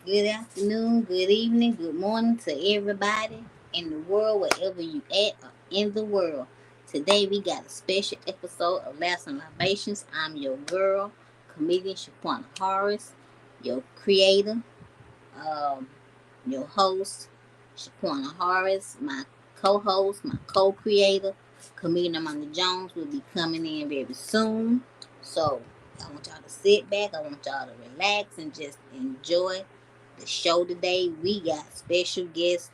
Good afternoon, good evening, good morning to everybody in the world, wherever you at or in the world. Today we got a special episode of Laughs and Libations. I'm your girl, comedian QuenaHorace, your creator, um, your host, QuenaHorace, my co-host, my co-creator, comedian Armani Jones will be coming in very soon. So I want y'all to sit back. I want y'all to relax and just enjoy the show today. We got special guest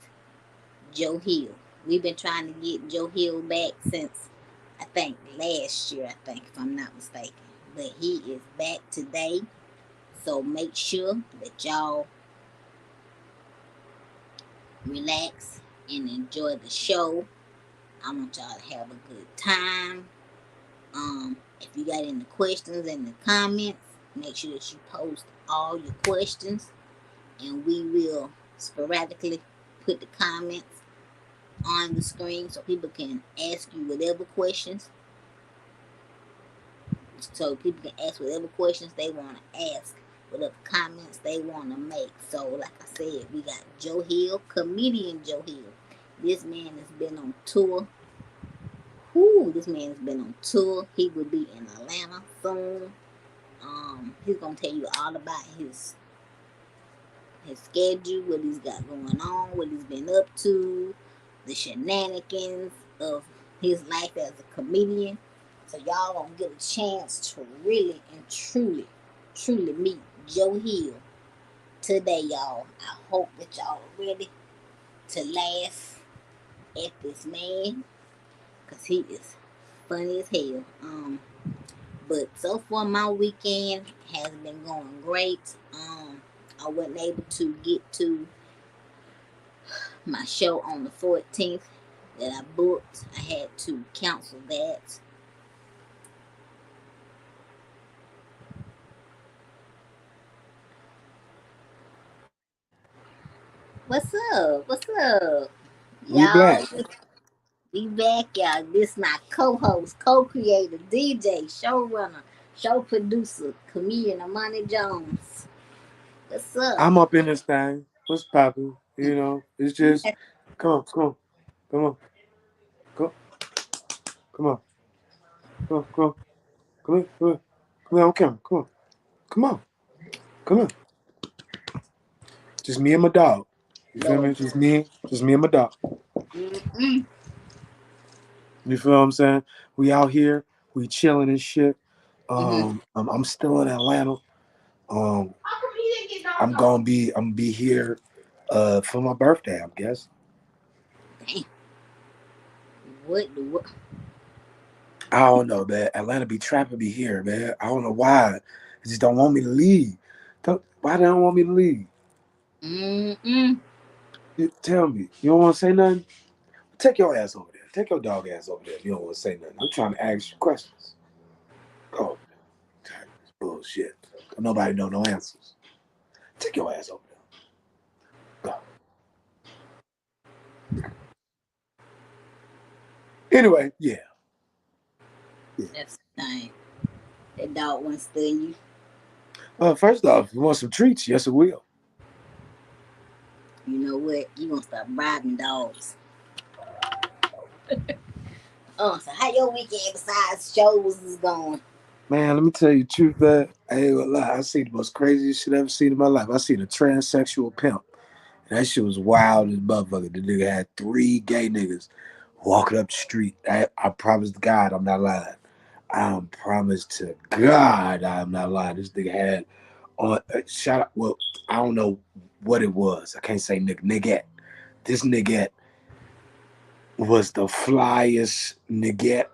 Joe Hill. We've been trying to get Joe Hill back since I think last year, I think, if I'm not mistaken. But he is back today. So make sure that y'all relax and enjoy the show. I want y'all to have a good time. If you got any questions in the comments, make sure that you post all your questions and we will sporadically put the comments on the screen so people can ask you whatever questions. So people can ask whatever questions they want to ask, whatever comments they want to make. So, like I said, we got Joe Hill, comedian Joe Hill. This man has been on tour. This man has been on tour. He will be in Atlanta soon. He's gonna tell you all about his schedule, what he's got going on, what he's been up to, the shenanigans of his life as a comedian. So y'all gonna get a chance to really and truly meet Joe Hill today, y'all. I hope that y'all are ready to laugh at this man, cause he is funny as hell. But so far my weekend has been going great. I wasn't able to get to my show on the 14th that I booked. I had to cancel that. What's up? What's up? We Y'all, black. we back, y'all. This my co-host, co-creator, DJ, showrunner, show producer, comedian Armani Jones. What's up? I'm up in this thing. What's poppin'? It's just come on, come on, come on, come, come on, come on, come on, come on, come on, come on, come on, come on, come on. Just me and my dog. You feel Lord. me? Just me and my dog. Mm-mm. You feel what I'm saying? We out here, we chilling and shit. Mm-hmm. I'm still in Atlanta. Um, I'm gonna be here, for my birthday. I guess. Damn. What? I don't know, man. Atlanta be trapping me here, man. I don't know why. They just don't want me to leave. Why they don't want me to leave? Mm-mm. Tell me. You don't want to say nothing? Take your ass over there. Take your dog ass over there if you don't want to say nothing. I'm trying to ask you questions. Go. Bullshit. Nobody know no answers. Take your ass over there. Go. Anyway, yeah. Yeah. That's the thing. That dog wants to you. First off, you want some treats? Yes, it will. You know what? You gonna start bribing dogs. So how your weekend besides shows is going? Man, let me tell you the truth, man. I ain't gonna lie. I seen the most craziest shit I ever seen in my life. I seen a transsexual pimp. That shit was wild as motherfucker. The nigga had three gay niggas walking up the street. I promise to God I'm not lying. I promise to God I'm not lying. This nigga had on shout out. Well, I don't know what it was. I can't say nigga. This nigga was the flyest nigga.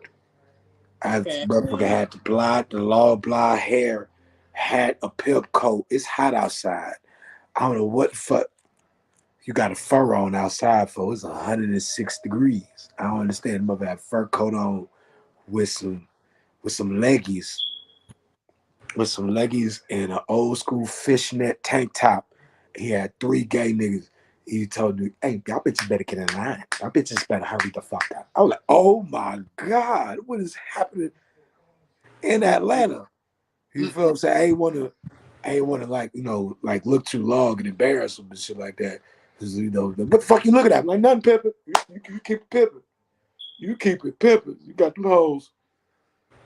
I Okay. motherfucker had the long blonde hair, had a pimp coat. It's hot outside. I don't know what the fuck you got a fur on outside for. It's 106 degrees. I don't understand. Mother had fur coat on with some leggies, and an old school fishnet tank top. He had three gay niggas. He told me, "Hey, y'all bitches better get in line. Y'all bitches better hurry the fuck up." I was like, "Oh my God, what is happening in Atlanta?" You feel what I'm saying? I ain't want to. I ain't want to like look too long and embarrass them and shit like that. Cause what the fuck you looking at? I'm like nothing, pimping. You keep it pimping. You keep it pimping. You got them hoes.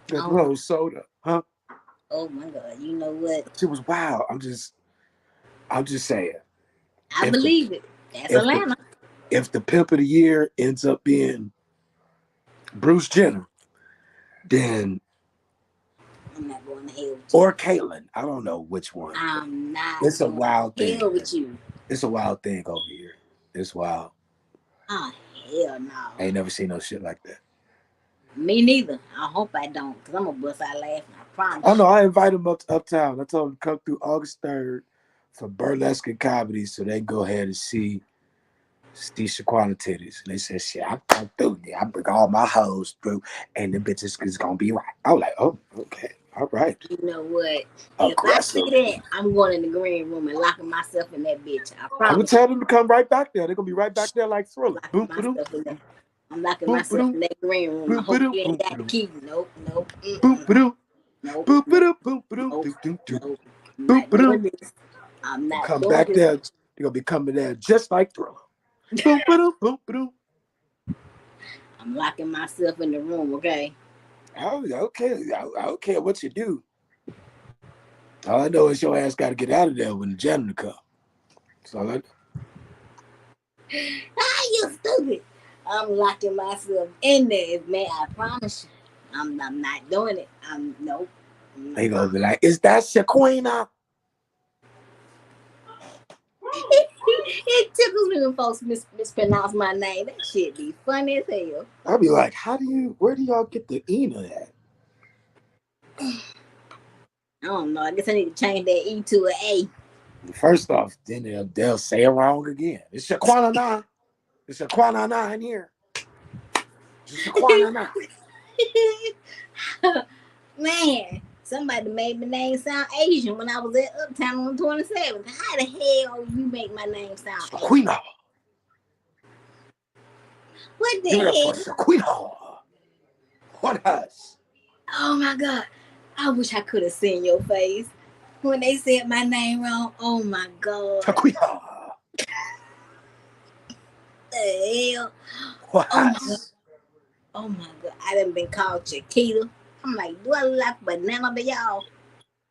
Got them Oh my, hoes soda, huh? oh my God. You know what? She was wild. I'm just saying. I If the believe it. That's if the Atlanta. if the pimp of the year ends up being Bruce Jenner, then I'm not going to hell with you. or Caitlyn, I don't know which one. I'm not It's a going wild to thing, hell man. with you. It's a wild thing over here. It's wild. Oh, hell no. I ain't never seen no shit like that. Me neither. I hope I don't, because I'm going to bust out laughing. I Oh promise no, you. I invited them up to Uptown. I told them to come through August 3rd for burlesque and comedy so they can go ahead and see Shaquana titties. And they said, shit, I come through there. I bring all my hoes through and the bitches is gonna be right. I was like, oh, okay. All right. You know what? If I see Aggressive. that, I'm going in the green room and locking myself in that bitch. I I'm gonna promise tell them to come right back there. They're gonna be right back there like you. Thriller. Boom ba-doom, I'm locking boom myself ba-doom, in that green room. I boom hope ba-doom, you ain't boom got the ba-doom, key. Nope, nope, boom ba-doom, nope, boom nope, ba-doom, boom ba-doom, nope, doom, doom, doom, nope. I'm boom not ba-doom. doing this. I'm They'll not come doing back this. there. They're gonna be coming there just like Thriller. Boom ba-doom, boom ba-doom. I'm locking myself in the room, okay? Oh, okay. I don't care what you do. All I know is your ass got to get out of there when the janitor comes. That's all I know. Ah, you stupid. I'm locking myself in there, man. I promise you. I'm not doing it. I'm nope. They Mm-mm. gonna be like, "Is that Shaquena?" It tickles me when folks mispronounce my name. That shit be funny as hell. I'll be like, Where do y'all get the Ena at?" I don't know. I guess I need to change that E to an A. First off, then they'll say it wrong again. It's Shaquana nine. It's Shaquana nine here. It's Shaquana nine. Man, somebody made my name sound Asian when I was at Uptown on 27th. How the hell you make my name sound Asian? Shaquena. What the Give it up for hell? Shaquena. What us? Oh my God. I wish I could have seen your face when they said my name wrong. Oh my God. Shaquena. The hell? What Oh my, us? oh my God. I done been called Chiquita. I'm like, do I look like a banana to y'all?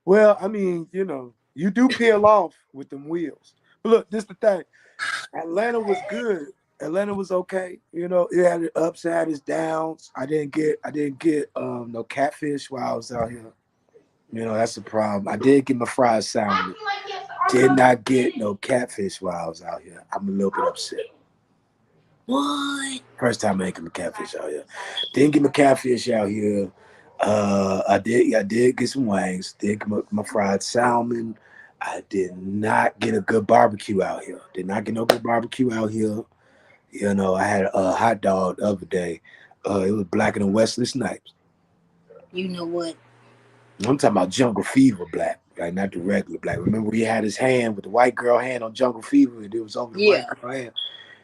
Well, I mean, you do peel off with them wheels. But look, this the thing. Atlanta was good. Atlanta was okay. It had its ups, it had its downs. I didn't get no catfish while I was out here. That's the problem. I did get my fried salmon. Did not get no catfish while I was out here. I'm a little bit upset. What? First time making my catfish out here. Didn't get my catfish out here. I did get some wings. Did get my fried salmon. I did not get a good barbecue out here. Did not get no good barbecue out here. I had a hot dog the other day. It was blacker than Wesley Snipes. You know what? I'm talking about Jungle Fever black, like not the regular black. Remember he had his hand with the white girl hand on Jungle Fever, and it was over the white Yeah. girl hand,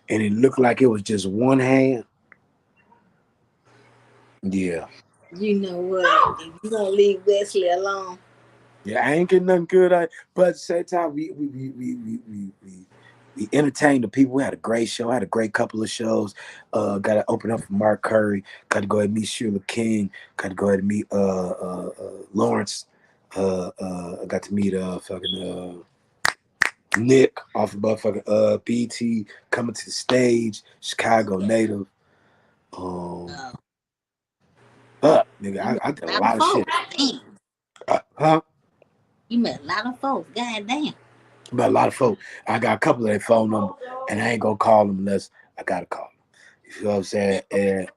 and it looked like it was just one hand. Yeah, You know what? If you don't leave Wesley alone, yeah, I ain't getting nothing good. But at the same time, we entertained the people. We had a great show. Had a great couple of shows. Got to open up for Mark Curry. Got to go ahead and meet Sheila King. Got to go ahead and meet Lawrence. I got to meet fucking Nick off of motherfucking BT coming to the stage. Chicago native. Um, uh, nigga, you met I did a a lot of lot of shit. folks. Damn. Huh? You met a lot of folks. God damn. But a lot of folks, I got a couple of their phone number, and I ain't gonna call them unless I gotta call them. You feel what I'm saying? And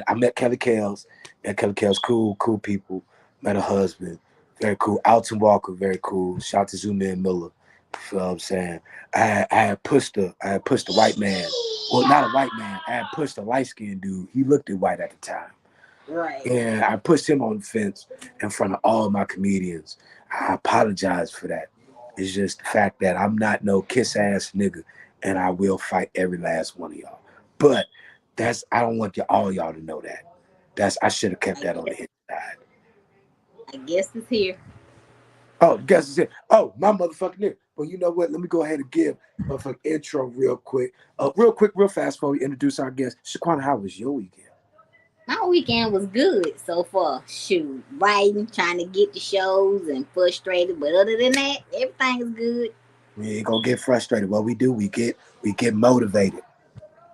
I met Kelly Kales. And Kelly Kales, cool people. Met her husband, very cool. Alton Walker, very cool. Shout out to Zuma and Miller. You feel what I'm saying? I had pushed the white man. Well, not a white man. I had pushed a light skinned dude. He looked at white at the time. Right. And I pushed him on the fence in front of all my comedians. I apologize for that. It's just the fact that I'm not no kiss ass nigga, and I will fight every last one of y'all. But I don't want all y'all to know that. I should have kept I that on the guess, inside. I guess it's here. Oh, guess it's it. Oh, my motherfucking ear. Well, you know what? Let me go ahead and give motherfucking intro real quick. Real quick, real fast before we introduce our guest. Shaquana, how was your weekend? My weekend was good so far. Shoot, writing, trying to get the shows and frustrated, but other than that, everything is good. We ain't gonna get frustrated. What we do, we get motivated.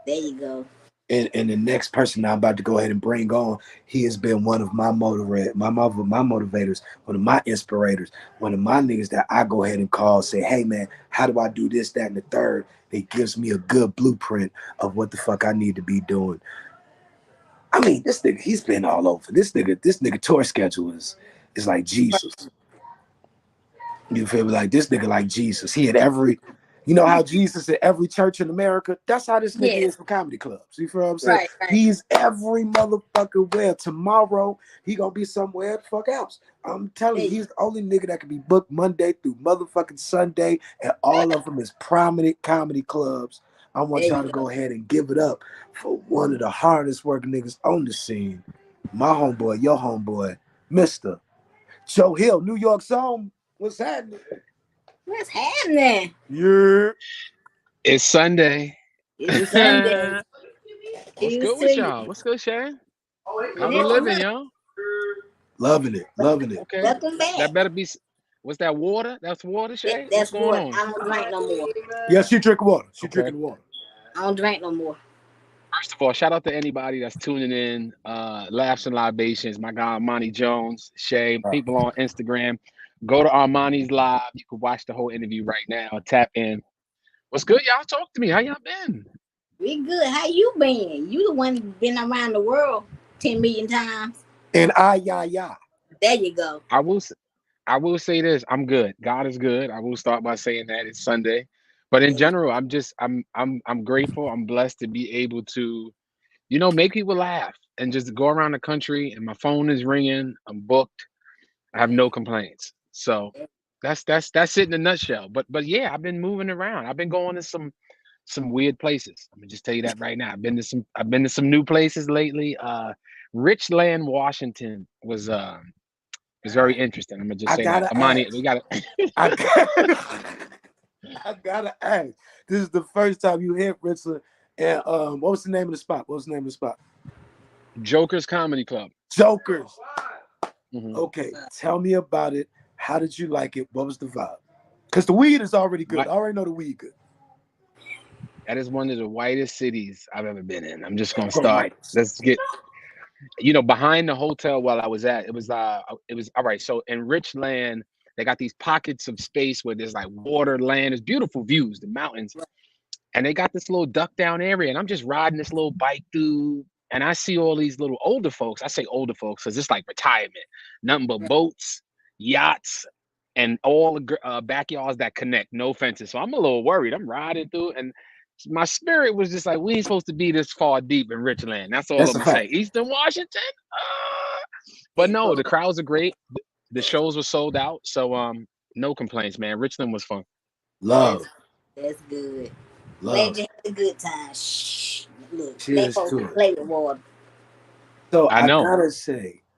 There you go. And the next person I'm about to go ahead and bring on, he has been one of my motivators, one of my inspirators, one of my niggas that I go ahead and call, say, hey man, how do I do this, that, and the third? It gives me a good blueprint of what the fuck I need to be doing. I mean, this nigga, he's been all over. This nigga tour schedule is like Jesus. You feel me? Like this nigga like Jesus. He at every, you know how Jesus at every church in America? That's how this nigga Yes, is for comedy clubs. You feel what I'm saying? right, right. He's every motherfucker where. Tomorrow he gonna be somewhere the fuck else. I'm telling There you, you he's the only nigga that can be booked Monday through motherfucking Sunday, and all of them is prominent comedy clubs. I want there y'all you to go. go ahead and give it up for one of the hardest working niggas on the scene. My homeboy, your homeboy, Mr. Joe Hill, New York Zone. What's happening? What's happening? Yeah. It's Sunday. It's Sunday. What's Cheers good to with you. y'all? What's good, Shay? How we Nothing living, much. y'all? Loving it, loving it. Okay. Welcome back. That better be. What's that water? That's water, Shay? What's That's going what on? I don't drink no more. Yeah, she drinking water. She Okay. drinking water. I don't drink no more. First of all, shout out to anybody that's tuning in. Laughs and Libations. My guy Armani Jones, Shay. People on Instagram. Go to Armani's live. You can watch the whole interview right now. Tap in. What's good, y'all? Talk to me. How y'all been? We good. How you been? You the one been around the world 10 million times. And yeah. There you go. I will. I will say this, I'm good. God is good. I will start by saying that it's Sunday. But in There you general, I'm grateful. I'm blessed to be able to, make people laugh and just go around the country and my phone is ringing. I'm booked. I have no complaints. So go. that's it in a nutshell. But yeah, I've been moving around. I've been going to some weird places. I'm gonna just tell you that right now. I've been to some new places lately. Richland, Washington was very interesting. I'm gonna just I say that. gotta Amani, ask. we got I it. got, I gotta ask. This is the first time you hit Richland. And what was the name of the spot? What was the name of the spot? Joker's Comedy Club. Jokers. Hmm. Okay, tell me about it. How did you like it? What was the vibe? Because the weed is already good. What? I already know the weed good. That is one of the whitest cities I've ever been in. I'm just gonna The start. whites. Let's get behind the hotel while I was at. It was all right. So in Richland, they got these pockets of space where there's like water, land, there's beautiful views, the mountains, and they got this little duck down area, and I'm just riding this little bike through, and I see all these little older folks. I say older folks because it's like retirement, nothing but boats, yachts, and all the backyards that connect, no fences. So I'm a little worried. I'm riding through, and my spirit was just like, we ain't supposed to be this far deep in Richland. That's all That's I'm a gonna say. fact. Eastern Washington, but no, the crowds are great. The shows were sold out, so no complaints, man. Richland was fun. Love. That's that's good. Glad Love. you had a good time. Shh. Look, let Cheers folks to it. play with water. So I know.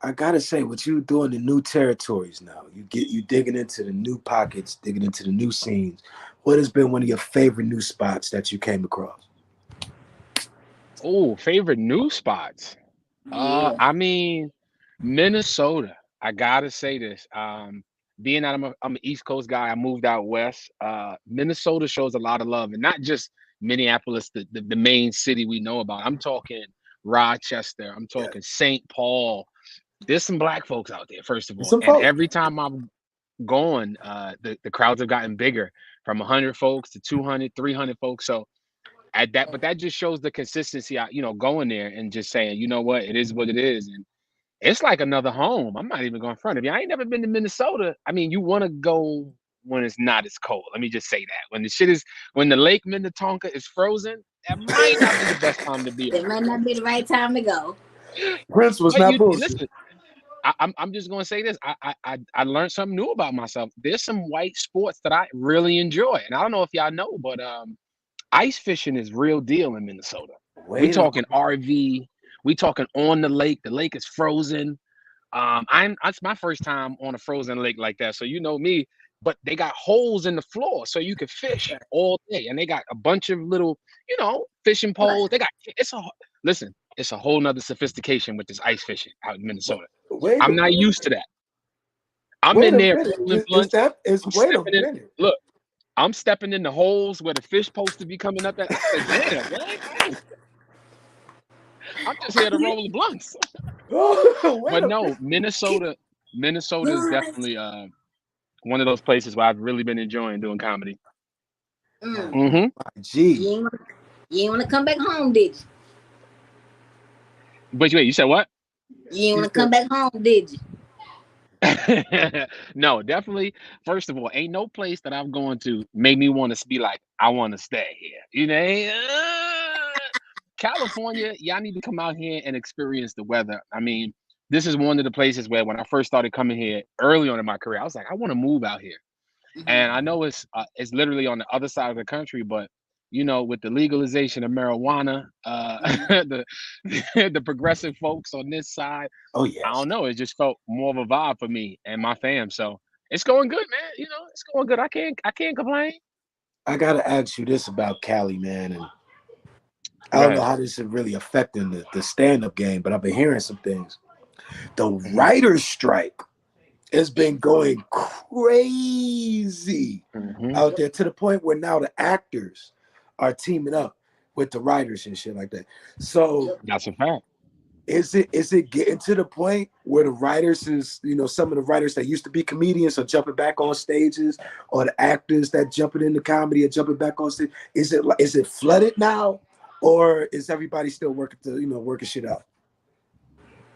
I gotta say, what you doing the new territories now? You digging into the new pockets, digging into the new scenes. What has been one of your favorite new spots that you came across? Oh, favorite new spots. Yeah. I mean, Minnesota. I gotta say this. Being that I'm an East Coast guy, I moved out west. Minnesota shows a lot of love, and not just Minneapolis, the main city we know about. I'm talking Rochester. I'm Yeah, talking St. Paul. There's some black folks out there, first of there's all. some And folks. every time I've gone, the crowds have gotten bigger, from 100 folks to 200, 300 folks. So but that just shows the consistency. Going there and just saying, you know what, it is what it is, and it's like another home. I'm not even going front of you. I ain't never been to Minnesota. I mean, you want to go when it's not as cold. Let me just say that when the Lake Minnetonka is frozen, that might not be the best time to be That might around not be the right time to go. there. Prince was But not you bullshit. listen. I'm just gonna say this. I learned something new about myself. There's some white sports that I really enjoy, and I don't know if y'all know, but ice fishing is real deal in Minnesota. We Wait a talking RV. We talking on the lake. The lake is frozen. It's my first time on a frozen lake like that, so you know me. But they got holes in the floor so you can fish all day, and they got a bunch of little, fishing poles. They got listen, it's a whole nother sophistication with this ice fishing out in Minnesota. Wait a I'm not minute. used to that. I'm Wait in a there minute. rolling blunts. I'm Wait a stepping in. minute. Look, I'm stepping in the holes where the fish supposed to be coming up at. I said, damn, man, I'm just here to roll the blunts. Wait But a no, minute. Minnesota is definitely one of those places where I've really been enjoying doing comedy. Mm. Gee. You ain't want to come back home, did you? But wait, you said what? You ain't want to come back home, did you? No, definitely. First of all, ain't no place that I'm going to make me want to be like, I want to stay here. California, y'all need to come out here and experience the weather. I mean, this is one of the places where when I first started coming here early on in my career, I was like, I want to move out here. And I know it's literally on the other side of the country, but with the legalization of marijuana, the the progressive folks on this side, Oh I yes. don't know, it just felt more of a vibe for me and my fam. So it's going good, man. It's going good. I can't complain. I gotta ask you this about Cali, man, and I Go don't know ahead. how this is really affecting the stand-up game, but I've been hearing some things. The Mhm. writer's strike has been going crazy Mhm. out there to the point where now the actors are teaming up with the writers and shit like that. So That's a fact. is it getting to the point where the writers is, some of the writers that used to be comedians are jumping back on stages, or the actors that jumping into comedy are jumping back on stage? Is it flooded now, or is everybody still working shit out?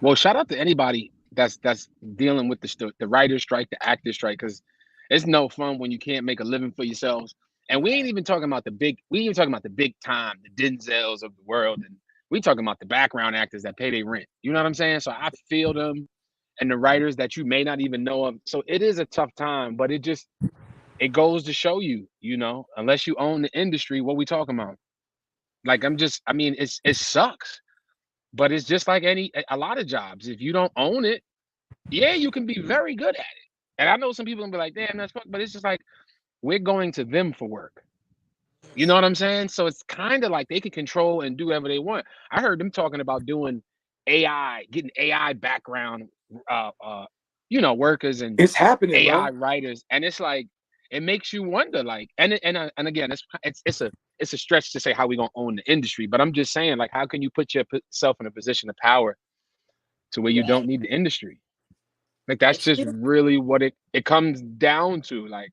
Well, shout out to anybody that's dealing with the writer strike, the actor strike, because it's no fun when you can't make a living for yourselves. And we ain't even talking about we ain't even talking about the big time, the Denzels of the world, and we talking about the background actors that pay their rent. You know what I'm saying? So I feel them, and the writers that you may not even know of. So it is a tough time, but it goes to show you, unless you own the industry, what we talking about? Like I mean, it sucks. But it's just like a lot of jobs. If you don't own it, yeah, you can be very good at it. And I know some people gonna be like, damn, that's fuck, but it's just like we're going to them for work. You know what I'm saying? So it's kind of like they can control and do whatever they want. I heard them talking about doing AI, getting AI background workers and It's happening, AI bro. writers. And it's like it makes you wonder, like, and again, it's a stretch to say how we gonna own the industry, but I'm just saying, like, how can you put yourself in a position of power to where you don't Right. need the industry? Like that's That's just true. really what it comes down to. Like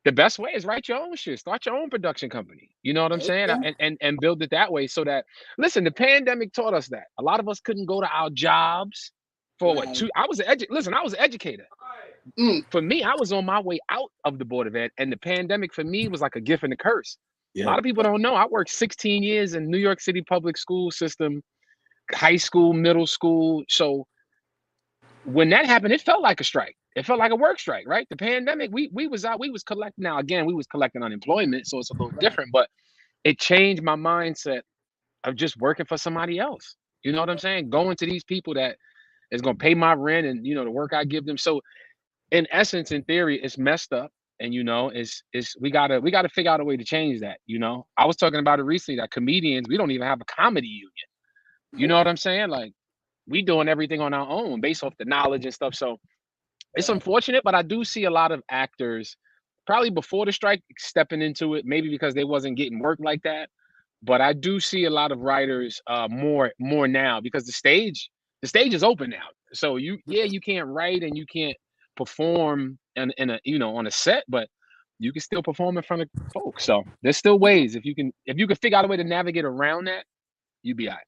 the best way is write your own shit, start your own production company. You know what I'm saying? Yeah. And build it that way so that listen, the pandemic taught us that. A lot of us couldn't go to our jobs for what Right. two I was listen, I was an educator. Mm. For me, I was on my way out of the board of ed, and the pandemic for me was like a gift and a curse. A Yeah. lot of people don't know. I worked 16 years in New York City public school system, high school, middle school. So when that happened, it felt like a strike. It felt like a work strike, right? The pandemic, we was out, we was collecting. Now again, we was collecting unemployment, so it's a little different. But it changed my mindset of just working for somebody else. You know what I'm saying? Going to these people that is gonna pay my rent and the work I give them. So in essence, in theory, it's messed up. And it's we gotta figure out a way to change that. I was talking about it recently that comedians, we don't even have a comedy union. You know what I'm saying? Like we doing everything on our own based off the knowledge and stuff. So it's Right. unfortunate, but I do see a lot of actors probably before the strike stepping into it, maybe because they wasn't getting work like that. But I do see a lot of writers more now because the stage is open now. So you can't write and you can't perform in a on a set, but you can still perform in front of folks. So there's still ways if you can figure out a way to navigate around that, you be all right.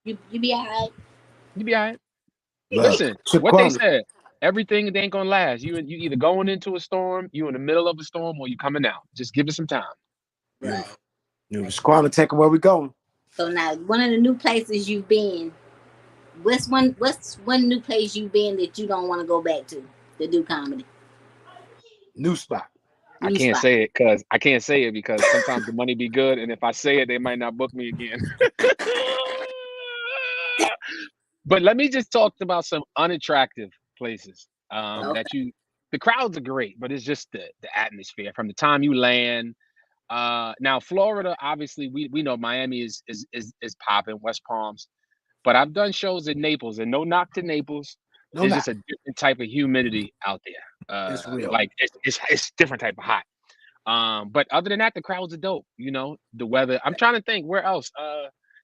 You be alright. You be all right. Look, Listen, what they Shaquana, said, everything ain't gonna last. You either going into a storm, you in the middle of a storm, or you coming out. Just give it some time. you, Right. Shaquana, take them where we going. So now, one of the new places you've been, what's one new place you've been that you don't want to go back to do comedy? New spot. I New can't spot. say it because sometimes the money be good, and if I say it, they might not book me again. But let me just talk about some unattractive places. Okay. That you the crowds are great, but it's just the atmosphere from the time you land. Now Florida, obviously, we know Miami is popping, West Palms, but I've done shows in Naples, and no knock to Naples. No, It's not. just a different type of humidity out there. It's real. Like it's different type of hot. But other than that, the crowds are dope. The weather. I'm trying to think where else.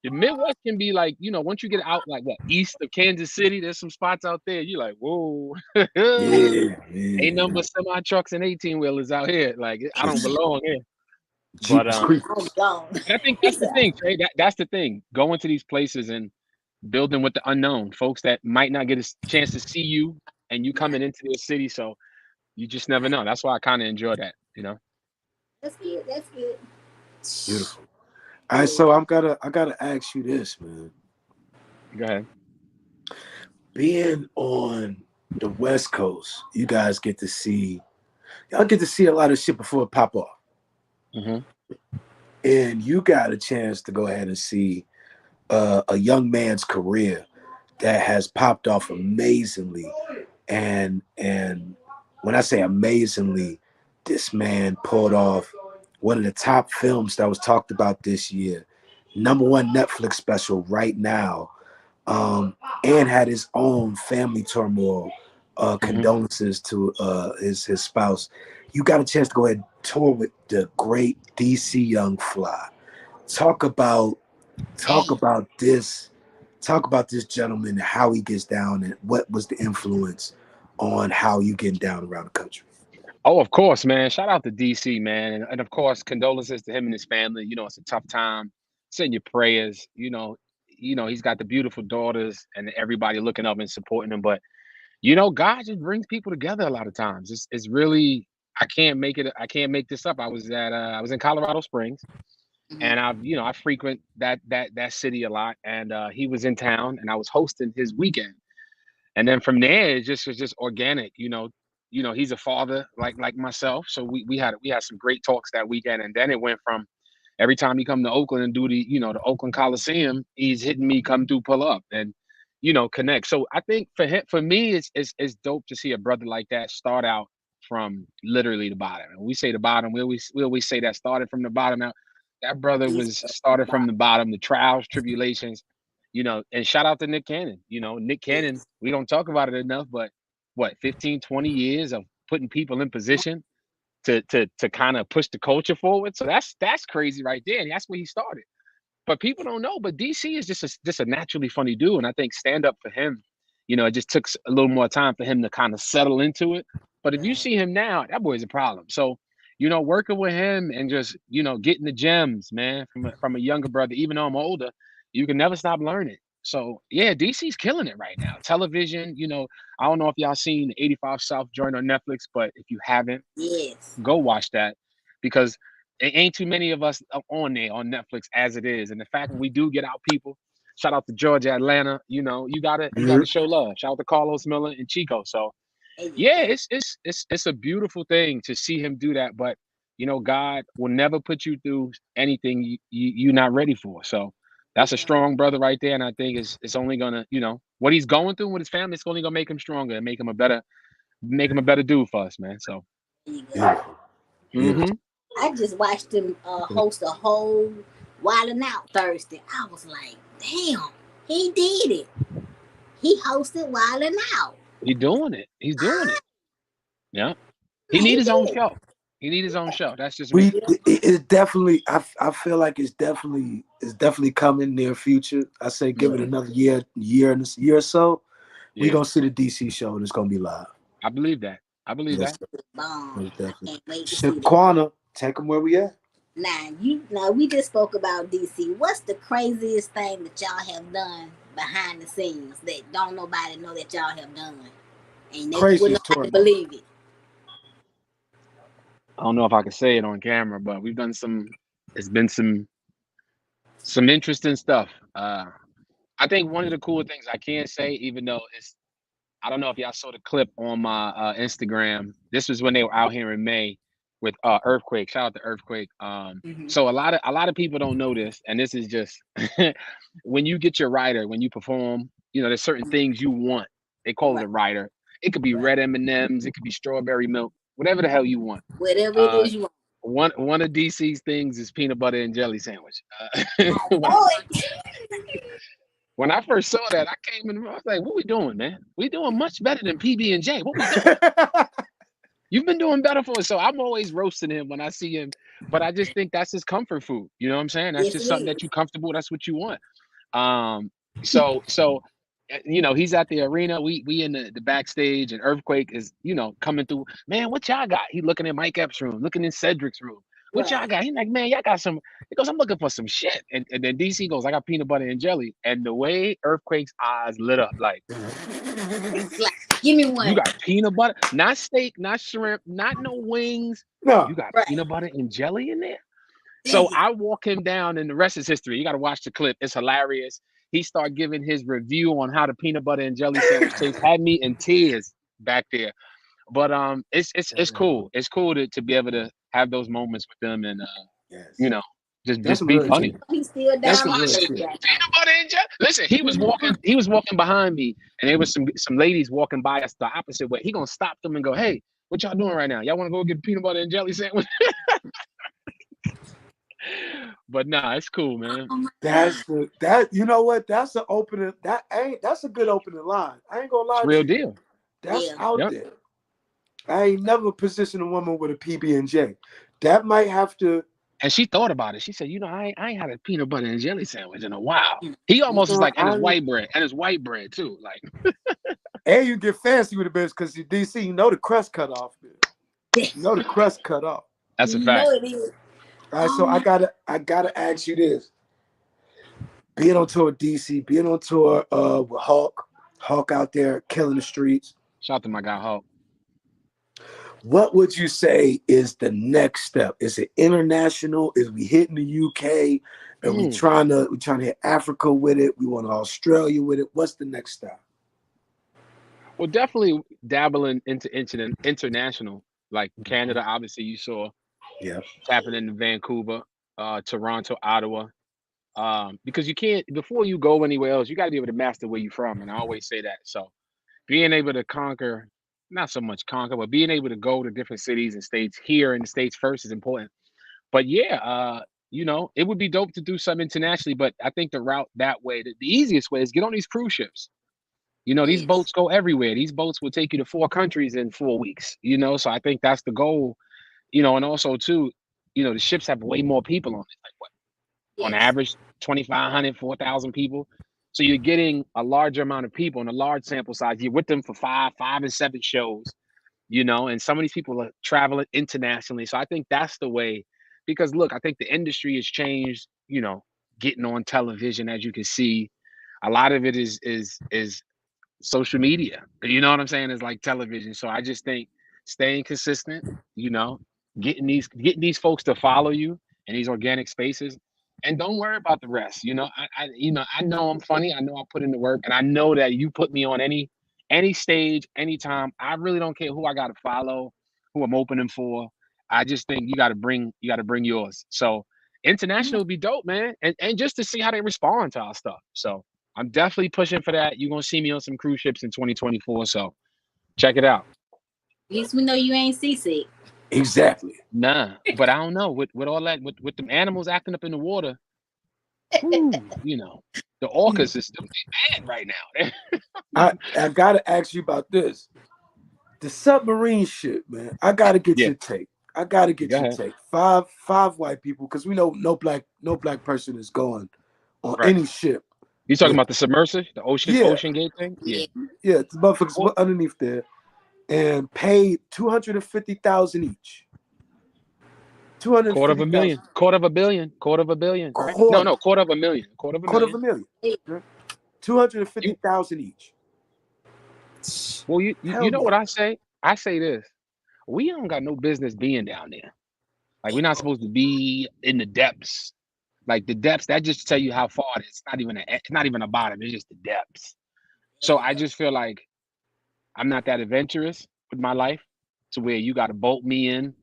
The Midwest can be like, once you get out like what east of Kansas City, there's some spots out there. You're like, whoa, Yeah, ain't nothing yeah. but semi trucks and 18 wheelers out here. Like I don't belong here. But Jeepers Creepers. I think that's the thing, Trey. That's the thing. Going to these places and building with the unknown, folks that might not get a chance to see you, and you Right. coming into their city, so you just never know. That's why I kind of enjoy that. That's good. That's good. Beautiful. All right, Yeah. so I gotta ask you this, man. Go ahead. Being on the West Coast, you guys y'all get to see a lot of shit before it pop off. Hmm. And you got a chance to go ahead and see a young man's career that has popped off amazingly. And when I say amazingly, this man pulled off one of the top films that was talked about this year, #1 Netflix special right now, and had his own family turmoil. Hmm. Condolences to his spouse. You got a chance to go ahead and tour with the great DC Young Fly. Talk about talk Damn. about this. Talk about this gentleman and how he gets down and what was the influence on how you getting down around the country. Oh, of course, man. Shout out to DC, man, and of course, condolences to him and his family. It's a tough time. Send your prayers. He's got the beautiful daughters and everybody looking up and supporting him. But God just brings people together a lot of times. It's really I can't make it. I can't make this up. I was in Colorado Springs, Hmm. and I frequent that city a lot. And he was in town, and I was hosting his weekend. And then from there, it was just organic. He's a father like myself, so we had some great talks that weekend. And then it went from every time he come to Oakland and do the Oakland Coliseum, he's hitting me, come through, pull up, and connect. So I think for me, it's dope to see a brother like that start out from literally the bottom. And we say the bottom, we always say that started from the bottom. Now that brother He's was started from the bottom, the trials, tribulations, and shout out to Nick Cannon. Nick Cannon, yes. we don't talk about it enough, but what, 15, 20 years of putting people in position to kind of push the culture forward. So that's crazy right there. And that's where he started. But people don't know. But DC is just a naturally funny dude. And I think stand up for him, it just took a little more time for him to kind of settle into it. But if you Right. see him now, that boy's a problem. So, working with him and just, getting the gems, man, from a younger brother, even though I'm older, you can never stop learning. So yeah, DC's killing it right now. Television, I don't know if y'all seen 85 South joint on Netflix, but if you haven't, Yes. go watch that because it ain't too many of us on there on Netflix as it is. And the fact when we do get out people, shout out to Georgia, Atlanta, you gotta show love. Shout out to Carlos Miller and Chico. So There you yeah, go. it's a beautiful thing to see him do that. But God will never put you through anything you're not ready for. So that's a Exactly. strong brother right there. And I think it's only gonna, what he's going through with his family, it's only gonna make him stronger and make him a better dude for us, man. So There you go. Beautiful, beautiful. hmm. I just watched him host a whole Wildin' Out Thursday. I was like, damn, he did it. He hosted Wildin' Out. He's doing it. He's doing it. Yeah. He He need his own did it. show. He need his own show. That's just me. We Yeah. it's definitely I feel like it's definitely coming near future. I say give it Hmm. another year or so. We Yeah. gonna see the DC show and it's gonna be live. I believe that. I believe Yes, that. sir. Bomb. Most I definitely. can't wait to see that. Shaquana, take them where we at. Now we just spoke about DC. What's the craziest thing that y'all have done behind the scenes that don't nobody know that y'all have done, and they wouldn't Craziest nobody tournament. believe it? I don't know if I can say it on camera, but it's been some interesting stuff. I think one of the cool things I can say, even though I don't know if y'all saw the clip on my Instagram. This was when they were out here in May with Earthquake. Shout out to Earthquake. Mm-hmm. So a lot of people don't know this, and this is just when you get your rider, when you perform, there's certain things you want. They call it Right. a rider. It could be Right. red M&Ms. It could be strawberry milk. Whatever the hell you want. Whatever it Uh, is you want. one of DC's things is peanut butter and jelly sandwich. I When I know it. when I first saw that, I came in. I was like, "What we doing, man? We doing much better than PB&J. What we doing? You've been doing better for us." So I'm always roasting him when I see him, but I just think that's his comfort food. You know what I'm saying? That's Yes, just it something is. that you comfortable. That's what you want. Um, so he's at the arena. We in the backstage, and Earthquake is coming through. Man, what y'all got? He looking in Mike Epps' room, looking in Cedric's room. What y'all Right. got? He's like, man, y'all got some. He goes, I'm looking for some shit. And then DC goes, I got peanut butter and jelly. And the way Earthquake's eyes lit up, like, Like, give me you one. got peanut butter, not steak, not shrimp, not no wings. You No. got Right. peanut butter and jelly in there. So Dang. I walk him down, and the rest is history. You got to watch the clip. It's hilarious. He started giving his review on how the peanut butter and jelly sandwich tastes. Had me in tears back there. But it's cool. It's cool to be able to have those moments with them, and you Yes. know, just That's just some be real funny. shit. He's still That's down some on real earth Listen, shit. right peanut butter and jelly. Listen, he was now. walking. He was walking behind me, and there was some ladies walking by us the opposite way. He gonna stop them and go, "Hey, what y'all doing right now? Y'all want to go get a peanut butter and jelly sandwich?" But nah, it's cool, man. Oh my God. That you know what? That's an opening. That's a good opening line. I ain't gonna It's lie to real you. deal. That's Yeah. out Yep. there. I ain't never positioned a woman with a PB&J. That might have to. And she thought about it. She said, I ain't had a peanut butter and jelly sandwich in a while. He almost was No, like, and his white bread, too. Like, and you get fancy with the bitch because you DC. You know the crust cut off. Man. You know the crust cut off. that's a You know fact. it is. All right, Oh so my. I gotta ask you this: being on tour with DC, being on tour with Hawk out there killing the streets. Shout out to my guy Hulk. What would you say is the next step? Is it international? Is we hitting the UK? Are we Mm. trying to hit Africa with it? We want Australia with it. What's the next step? Well, definitely dabbling into international, like Canada. Obviously, you saw Yeah. tapping into Vancouver, Toronto, Ottawa. Because you can't before you go anywhere else, you got to be able to master where you're from, and I always say that. So being able to conquer, not so much conquer, but being able to go to different cities and states here in the states first is important. But yeah, it would be dope to do something internationally. But I think the route that way, the easiest way is get on these cruise ships. These Yes. boats go everywhere. These boats will take you to 4 countries in 4 weeks. So I think that's the goal. And also too, the ships have way more people on it. Like what? On Yes. average, 2,500, 4,000 people. So you're getting a larger amount of people and a large sample size. You're with them for five and 7 shows, and some of these people are traveling internationally. So I think that's the way, because look, I think the industry has changed, getting on television, as you can see. A lot of it is social media. You know what I'm saying? It's like television. So I just think staying consistent, you know, getting these folks to follow you in these organic spaces, and don't worry about the rest. I know I'm funny. I know I put in the work, and I know that you put me on any stage, anytime. I really don't care who I got to follow, who I'm opening for. I just think you got to bring yours. So international would be dope, man, and just to see how they respond to our stuff. So I'm definitely pushing for that. You're gonna see me on some cruise ships in 2024. So check it out. At least we know you ain't seasick. Exactly. Nah, but I don't know with all that with them animals acting up in the water. Whoo, the orca system they bad right now. I gotta ask you about this. The submarine shit, man. I gotta get Yeah, your take. I gotta get go your ahead. take. Five white people, because we know no black person is going on Right. any ship You talking with. about the submersive, the ocean Yeah, ocean gate thing? Yeah. Yeah. yeah. The motherfuckers Well, were underneath there and paid 250,000 each. Two hundred quarter of fifty a thousand million, quarter of a billion, quarter of a billion, right? No, quarter, no, quarter of a million, quarter of a quarter of a million. million. Yeah. Okay? 250,000 You each. well, you Hell know what no. I say? I say this: we don't got no business being down there. Like we're not supposed to be in the depths. Like the depths, that just tell you how far it is. It's not even a bottom. It's just the depths. So I just feel like I'm not that adventurous with my life to where you got to bolt me in,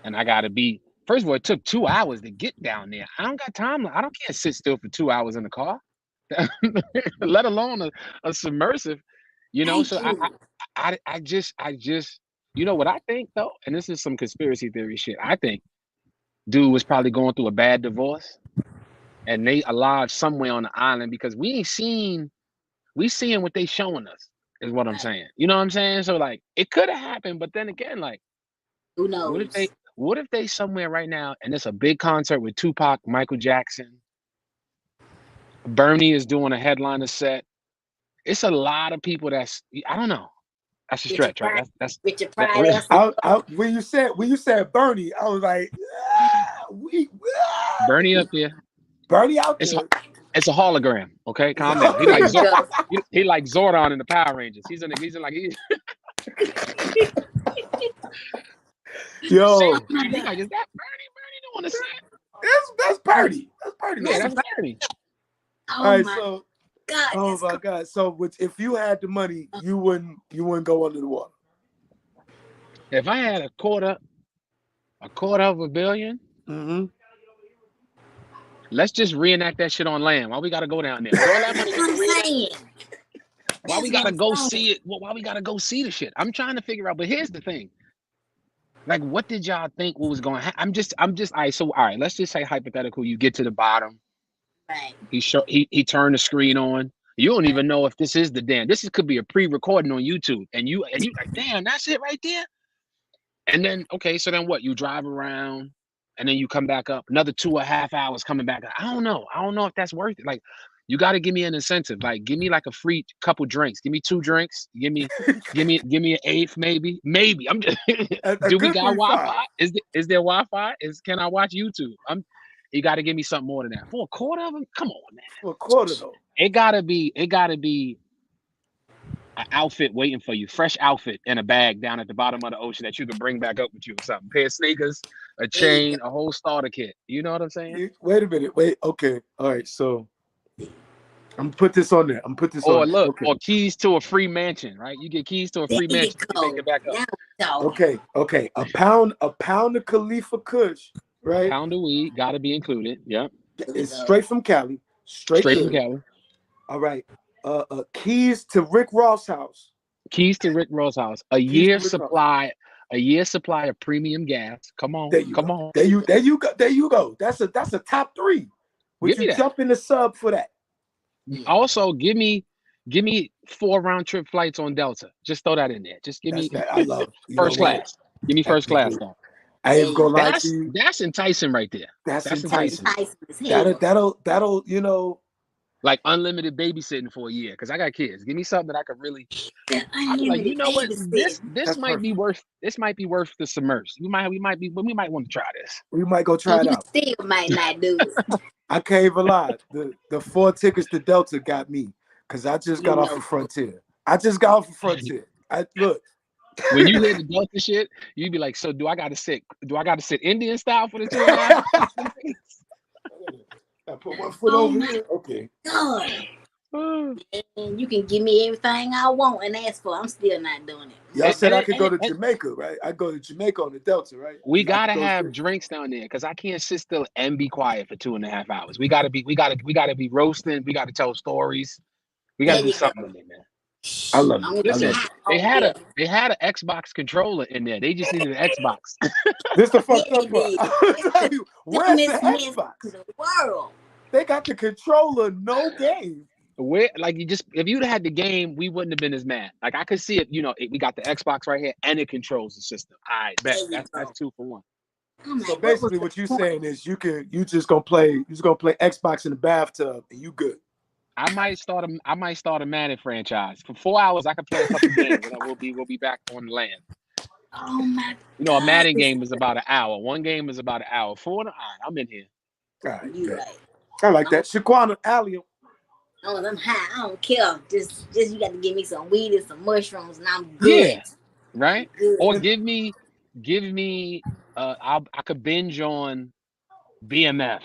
and I got to be. First of all, it took 2 hours to get down there. I don't got time. I don't can't sit still for 2 hours in the car. let alone a submersive. You know, Thank so you. I just, you know what I think though, and this is some conspiracy theory shit. I think dude was probably going through a bad divorce, and they alive somewhere on the island because we seeing what they showing us is what I'm Right. saying. You know what I'm saying? So like, it could have happened, but then again, like, Who what if they knows? what if they somewhere right now and it's a big concert with Tupac, Michael Jackson, Bernie is doing a headliner set. It's a lot of people I don't know. That's a Richard stretch, right? Pryor. Richard That Pryor or something. When you said Bernie, I was like, Bernie up there. Bernie out It's a, there. it's a hologram. Okay, calm down. There you go. He like Zordon in the Power Rangers. He's in like Yo, he's like, is that Bernie? Bernie doing the set? that's Bernie. That's Bernie. Yeah, that's Bernie. All right, my so God. oh my God. So if you had the money, you wouldn't go under the water. If I had a quarter of $2 billion, Mm-hmm. let's just reenact that shit on land. Why we gotta go down there? With all that money, That's what I'm saying. why we gotta go see it? Why we gotta go see the shit? I'm trying to figure out. But here's the thing. Like, what did y'all think what was going to happen? I'm just, all right. So, all right, let's just say hypothetical. You get to the bottom. Right. He turned the screen on. You don't even know if this is the damn. Could be a pre-recording on YouTube, and you like, damn, that's it right there. And then, okay, so then what? You drive around, and then you come back up. Another 2.5 hours coming back up. I don't know if that's worth it. Like, you got to give me an incentive. Like, give me like a free couple drinks. Give me 2 drinks. Give me an eighth, maybe. I'm just. Do we got Wi-Fi? Is there Wi-Fi? Can I watch YouTube? You got to give me something more than that. For a quarter of them? Come on, man. For a quarter though. It gotta be an outfit waiting for you, fresh outfit in a bag down at the bottom of the ocean that you can bring back up with you or something. Pair of sneakers, a chain, a whole starter kit. You know what I'm saying? Wait a minute. Okay. All right. So I'm gonna put this on there. Or look, Okay. or keys to a free mansion, right? You get keys to a free mansion. You take it back up. Okay. A pound of Khalifa Kush, right? Pound of weed gotta be included. Yep. It's straight from Cali. Straight from Cali. All right. Keys to Rick Ross' house. Keys to Rick Ross' house. A year supply of premium gas. Come on. Come on. There you go. That's a top 3. Would you jump in the sub for that? Also, give me 4 round trip flights on Delta. Just throw that in there. Just give me I love first class. Give me first class though. I ain't gonna lie to you. That's enticing right there. That's enticing. That'll you know, like unlimited babysitting for a year because I got kids. Give me something that I could really. I'm like, you know what? This might be worth. This might be worth the submerge. We might want to try this. We might go try it out. Still might not do it. I can't even lie. The 4 tickets to Delta got me because I just got off of Frontier. Look. When you hear the Delta shit, you'd be like, so do I gotta sit Indian style for the 2.5? I put one foot over here. Okay. God. And you can give me everything I want and ask for. I'm still not doing it. Y'all said I could go to Jamaica, right? I go to Jamaica on the Delta, right? We gotta have drinks down there because I can't sit still and be quiet for 2.5 hours. We gotta be roasting. We gotta tell stories. We gotta do something in there, man. I love it. Listen, they had an Xbox controller in there. They just needed an Xbox. This the fucked up part. Where's the Xbox? The world. They got the controller, no game. Where if you'd had the game, we wouldn't have been as mad. Like I could see it, we got the Xbox right here and it controls the system. All right, bet that's 2 for 1. So basically what you're saying is you just gonna play Xbox in the bathtub and you good. I might start a Madden franchise. For 4 hours I could play a couple games and then we'll be back on the land. Oh my God. A Madden game is about an hour. One game is about an hour. 4 hours, I'm in here. All right, I like that. shaquena.horace. Oh, I'm high. I don't care. Just you got to give me some weed and some mushrooms, and I'm good. Yeah, right. Good. Or give me. I could binge on BMF,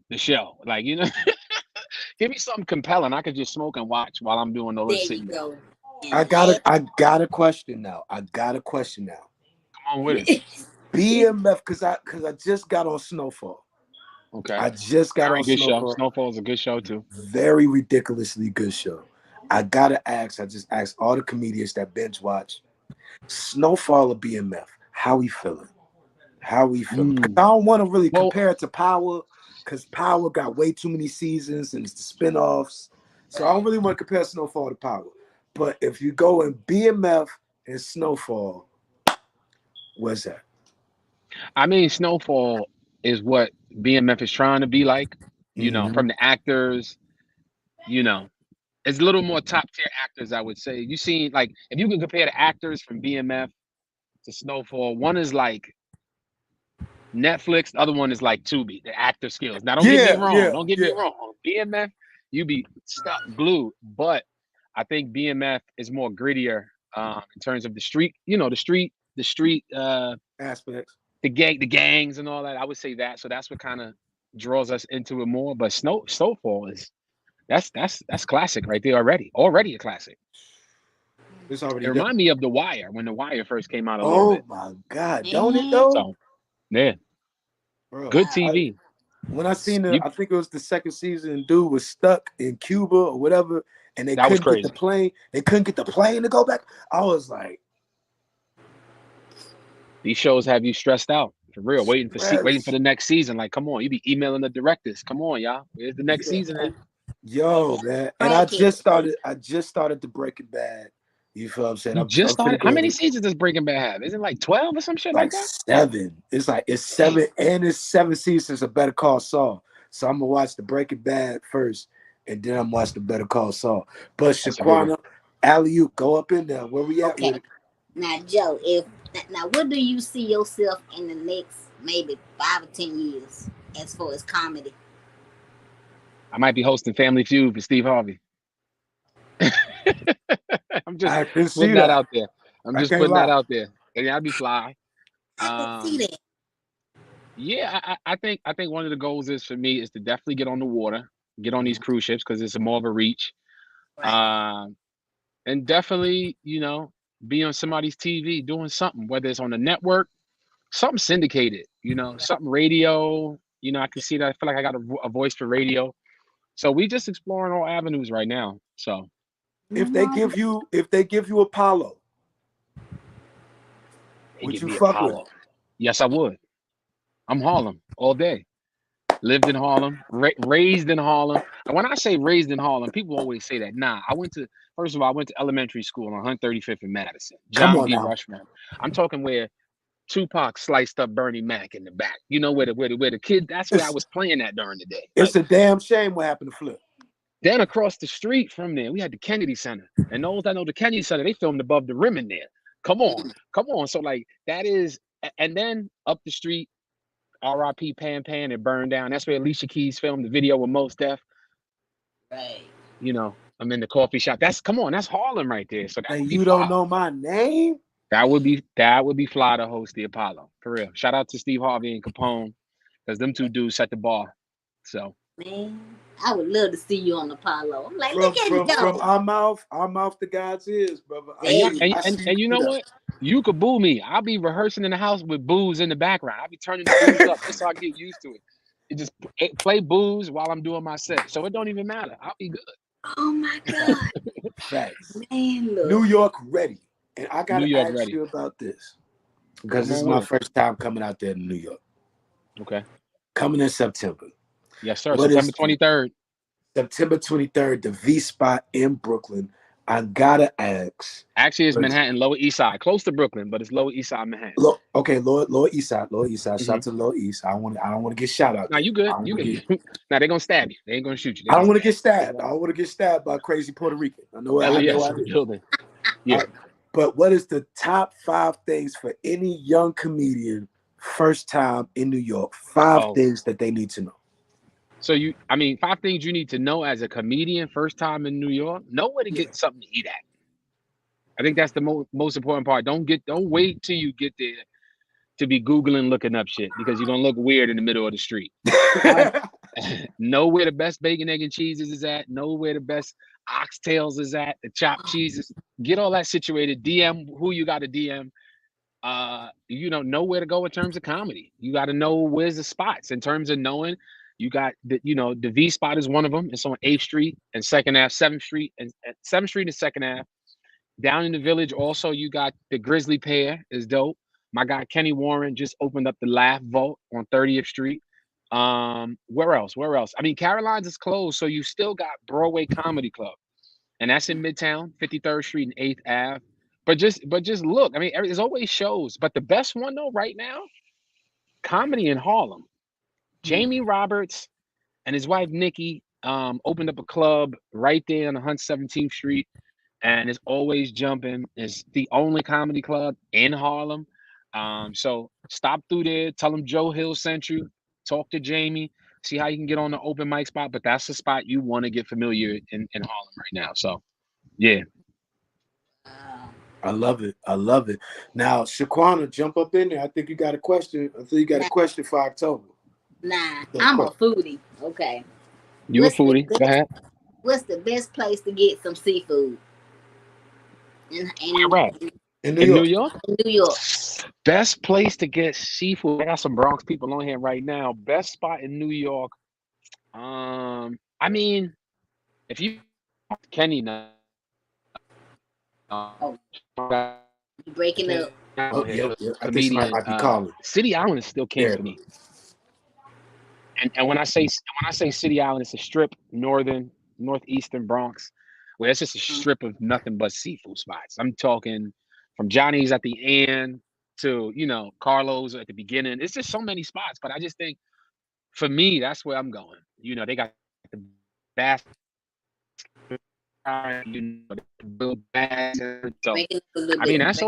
the show. Like give me something compelling. I could just smoke and watch while I'm doing all this. There you go. I got a question now. Come on with it. BMF, because I just got on Snowfall. Okay. I just got Very on good show. Snowfall. Snowfall's a good show too. Very ridiculously good show. I gotta ask. I just asked all the comedians that binge watch Snowfall or BMF. How we feeling? How we feeling? 'Cause I Mm. don't want to really Well, compare it to Power because Power got way too many seasons and it's the spinoffs. So I don't Right. really want to compare Snowfall to Power. But if you go in BMF and Snowfall, what's that? I mean, Snowfall is what BMF is trying to be like. You know, Mm-hmm. from the actors. You know, it's a little more top tier actors, I would say. You see, like, if you can compare the actors from BMF to Snowfall, one is like Netflix, the other one is like Tubi, the actor skills. Now, don't get me Yeah, wrong. yeah, Don't get me yeah. wrong. BMF, you be stuck glued. But I think BMF is more grittier in terms of the street, the street, Aspects. the gangs and all that. I would say that. So that's what kind of draws us into it more. But Snowfall is that's classic right there already. Already a classic. It's It already done. reminded me of The Wire when The Wire first came out a little Oh bit. my God, don't it Man, though? So yeah, Bro, good wow. TV. when I seen You I think it was the second season, and dude was stuck in Cuba or whatever, and they That was couldn't get the crazy. plane. They couldn't get the plane to go back. I was like, These shows have you stressed out for real, waiting for stress. the next season. Like, come on, you be emailing the directors. Come on, y'all. Where's the next Yeah. season at? And Yo, that's man. And crackhead place. I just started the Breaking Bad. You feel what I'm saying? You just I'm finna started. How go many to seasons does Breaking Bad have? Is it like 12 or some shit like like that? seven. It's Damn. seven and it's seven seasons of Better Call Saul. So I'm gonna watch the Breaking Bad first, and then I'm watch the Better Call Saul. But That's a good one. Shaquana, alley oop, go up in there. Where we at with Okay. it? Now, Joe, if now, what do you see yourself in the next maybe 5 or 10 years as far as comedy? I might be hosting Family Feud for Steve Harvey. I'm just I can see putting that that. out there. I'm I just can't putting that lie. out there. And I'd be fly. I can see Um, that. yeah, I think one of the goals is for me is to definitely get on the water, get on these Mhm. cruise ships because it's a more of a reach. Right. Um, and definitely, be on somebody's TV doing something, whether it's on the network, something syndicated, something radio. I can see that. I feel like I got a voice for radio. So we just exploring all avenues right now. So No, If they give you Apollo, they would give you me fuck with it? Apollo. Yes, I would. I'm Harlem all day. Lived in Harlem, raised in Harlem. And when I say raised in Harlem, people always say that. Nah, first of all, I went to elementary school on 135th and Madison, Come John on B. now. Rushmore. I'm talking where Tupac sliced up Bernie Mac in the back. You know where the kid. That's where I It's was playing at during the day. it's a damn shame what happened to Flip. Then across the street from there, we had the Kennedy Center, and those that know the Kennedy Center, they filmed above the rim in there. Come on, come on. So like that is, and then up the street, R.I.P. Pan Pan, it burned down. That's where Alicia Keys filmed the video with Mos Def. right. I'm in the coffee shop. Come on, that's Harlem right there. So that And would be you fly. don't know my name? That would be fly to host the Apollo for real. Shout out to Steve Harvey and Capone because them two dudes set the bar. So Man, I would love to see you on Apollo. I'm like, From look at from from Joe. our mouth to God's ears, brother. There you and I go. and, see you and you do know that. what? You could boo me. I'll be rehearsing in the house with booze in the background. I'll be turning the booze up just so I get used to it. It just play booze while I'm doing my set, so it don't even matter. I'll be good. Oh my God. Facts. Man, New look. York ready. And I New gotta York ask ready. you about this. Because Come this is on my with it. first time coming out there to New York. Okay. Coming in September. Yes, sir. What September is 23rd. September 23rd, the V spot in Brooklyn? I gotta ask. Actually, it's Manhattan, Lower East Side, close to Brooklyn, but it's Lower East Side, Manhattan. Look, okay, Lower East Side, Lower East Side. Shout Hmm out to the Lower East. I don't want to get shot out Now there. you good. I don't You want to good. get Now they're gonna stab you. They ain't gonna shoot you. They're I don't gonna want to stab get you. stabbed. I don't want to get stabbed by a crazy Puerto Rican. I know LES I in the did. building. All Yeah. right. But what is the top 5 things for any young comedian first time in New York? Five Oh, things that they need to know. so I mean, 5 things you need to know as a comedian, first time in New York. Know where to Yeah. get something to eat at. I think that's the most important part. Don't wait till you get there to be Googling, looking up shit because you're gonna look weird in the middle of the street. Have know where the best bacon, egg, and cheeses is at. Know where the best oxtails is at. The chopped cheeses. Get all that situated. DM who you got to DM. Know where to go in terms of comedy. You got to know where's the spots in terms of knowing. You got the V spot is one of them. It's on 8th Street and Second Ave, 7th Street and 7th Street and Second Ave. Down in the Village, also you got the Grizzly Pear is dope. My guy Kenny Warren just opened up the Laugh Vault on 30th Street. Where else? Where else? I mean, Caroline's is closed, so you still got Broadway Comedy Club, and that's in Midtown, 53rd Street and 8th Ave. But just look. I mean, there's always shows, but the best one though right now, comedy in Harlem. Jamie Roberts and his wife Nikki opened up a club right there on 117th Street, and it's always jumping. It's the only comedy club in Harlem. So stop through there, tell them Joe Hill sent you, talk to Jamie, see how you can get on the open mic spot. But that's the spot you want to get familiar in Harlem right now. So yeah. I love it. I love it. Now, Shaquena, jump up in there. I think you got a question. I think you got a question for October. Nah, I'm a foodie. Okay. You a foodie. Go ahead. What's the best place to get some seafood? In New York? In New York. Best place to get seafood. I got some Bronx people on here right now. Best spot in New York. I mean, if you Kenny now. You breaking up. Oh, yeah. I think somebody might be calling. City Island is still king for me. And when I say City Island, it's a strip, northeastern Bronx, where it's just a strip of nothing but seafood spots. I'm talking from Johnny's at the end to Carlo's at the beginning. It's just so many spots, but I just think for me that's where I'm going. They got the bass. The bags. So I mean that's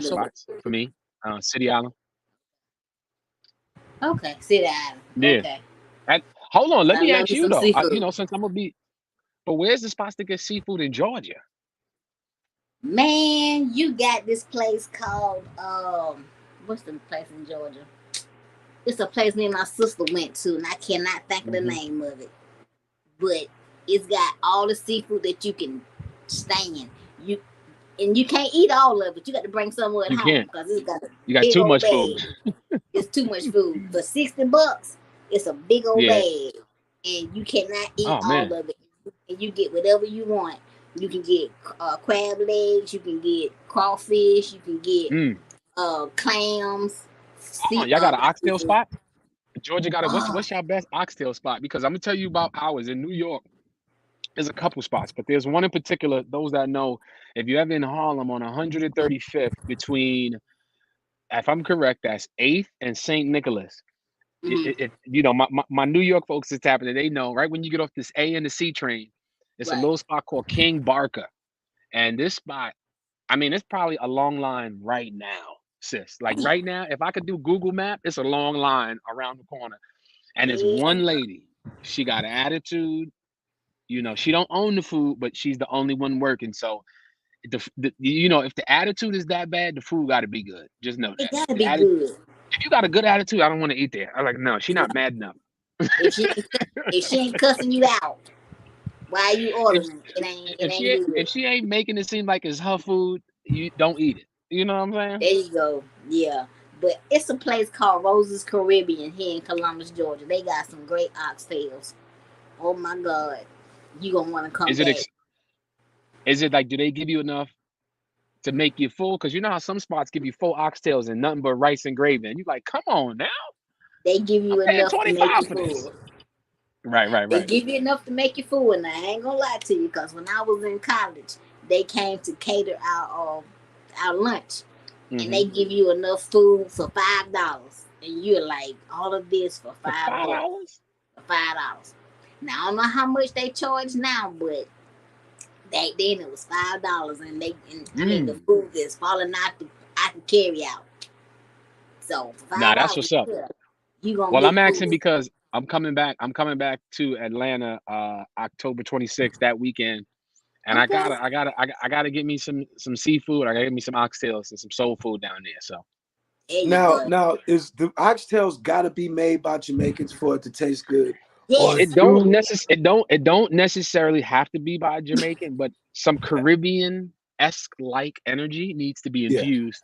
spots for me. City Island. Okay, City Island. Yeah. Okay. Hold on, let me ask you though. Since I'm gonna be, but where's the spots to get seafood in Georgia? Man, you got this place called what's the place in Georgia? It's a place me and my sister went to, and I cannot think of the name of it. But it's got all the seafood that you can stand. You can't eat all of it. You got to bring some at home because it's got you got too much food. It's too much food. For $60, it's a big old bag, and you cannot eat all of it. And you get whatever you want. You can get crab legs. You can get crawfish. You can get clams. Y'all got an oxtail spot? Georgia got a what's your best oxtail spot? Because I'm gonna tell you about ours in New York. There's a couple spots, but there's one in particular. Those that know, if you're ever in Harlem on 135th between, if I'm correct, that's 8th and St. Nicholas. My New York folks is tapping it. They know right when you get off this A and the C train, it's a little spot called King Barker, and this spot, I mean, it's probably a long line right now, sis. Like right now, if I could do Google Map, it's a long line around the corner, and it's one lady. She got an attitude. She don't own the food, but she's the only one working. So, if the attitude is that bad, the food got to be good. Just know that. It got to be good. If you got a good attitude, I don't want to eat there. I'm like, no, she's not mad enough. If she ain't cussing you out, why are you ordering? If she ain't making it seem like it's her food, you don't eat it. You know what I'm saying? There you go. Yeah. But it's a place called Rose's Caribbean here in Columbus, Georgia. They got some great oxtails. Oh my God. You gonna want to come back. Is it like, do they give you enough to make you full? Because you know how some spots give you full oxtails and nothing but rice and gravy, and you like, come on now. They give you enough to make you full. Right. They give you enough to make you full, and I ain't gonna lie to you, because when I was in college, they came to cater our lunch, and they give you enough food for $5, and you're like, all of this for $5. For $5. Now I don't know how much they charge now, but back then it was $5, and I mean the food is falling out the carry out. So for $5, that's what's up. You gonna I'm asking because I'm coming back to Atlanta October 26th that weekend, and I gotta get me some seafood. I gotta get me some oxtails and some soul food down there. So now is the oxtails gotta be made by Jamaicans for it to taste good? Yes. It don't necessarily have to be by Jamaican, but some Caribbean-esque like energy needs to be infused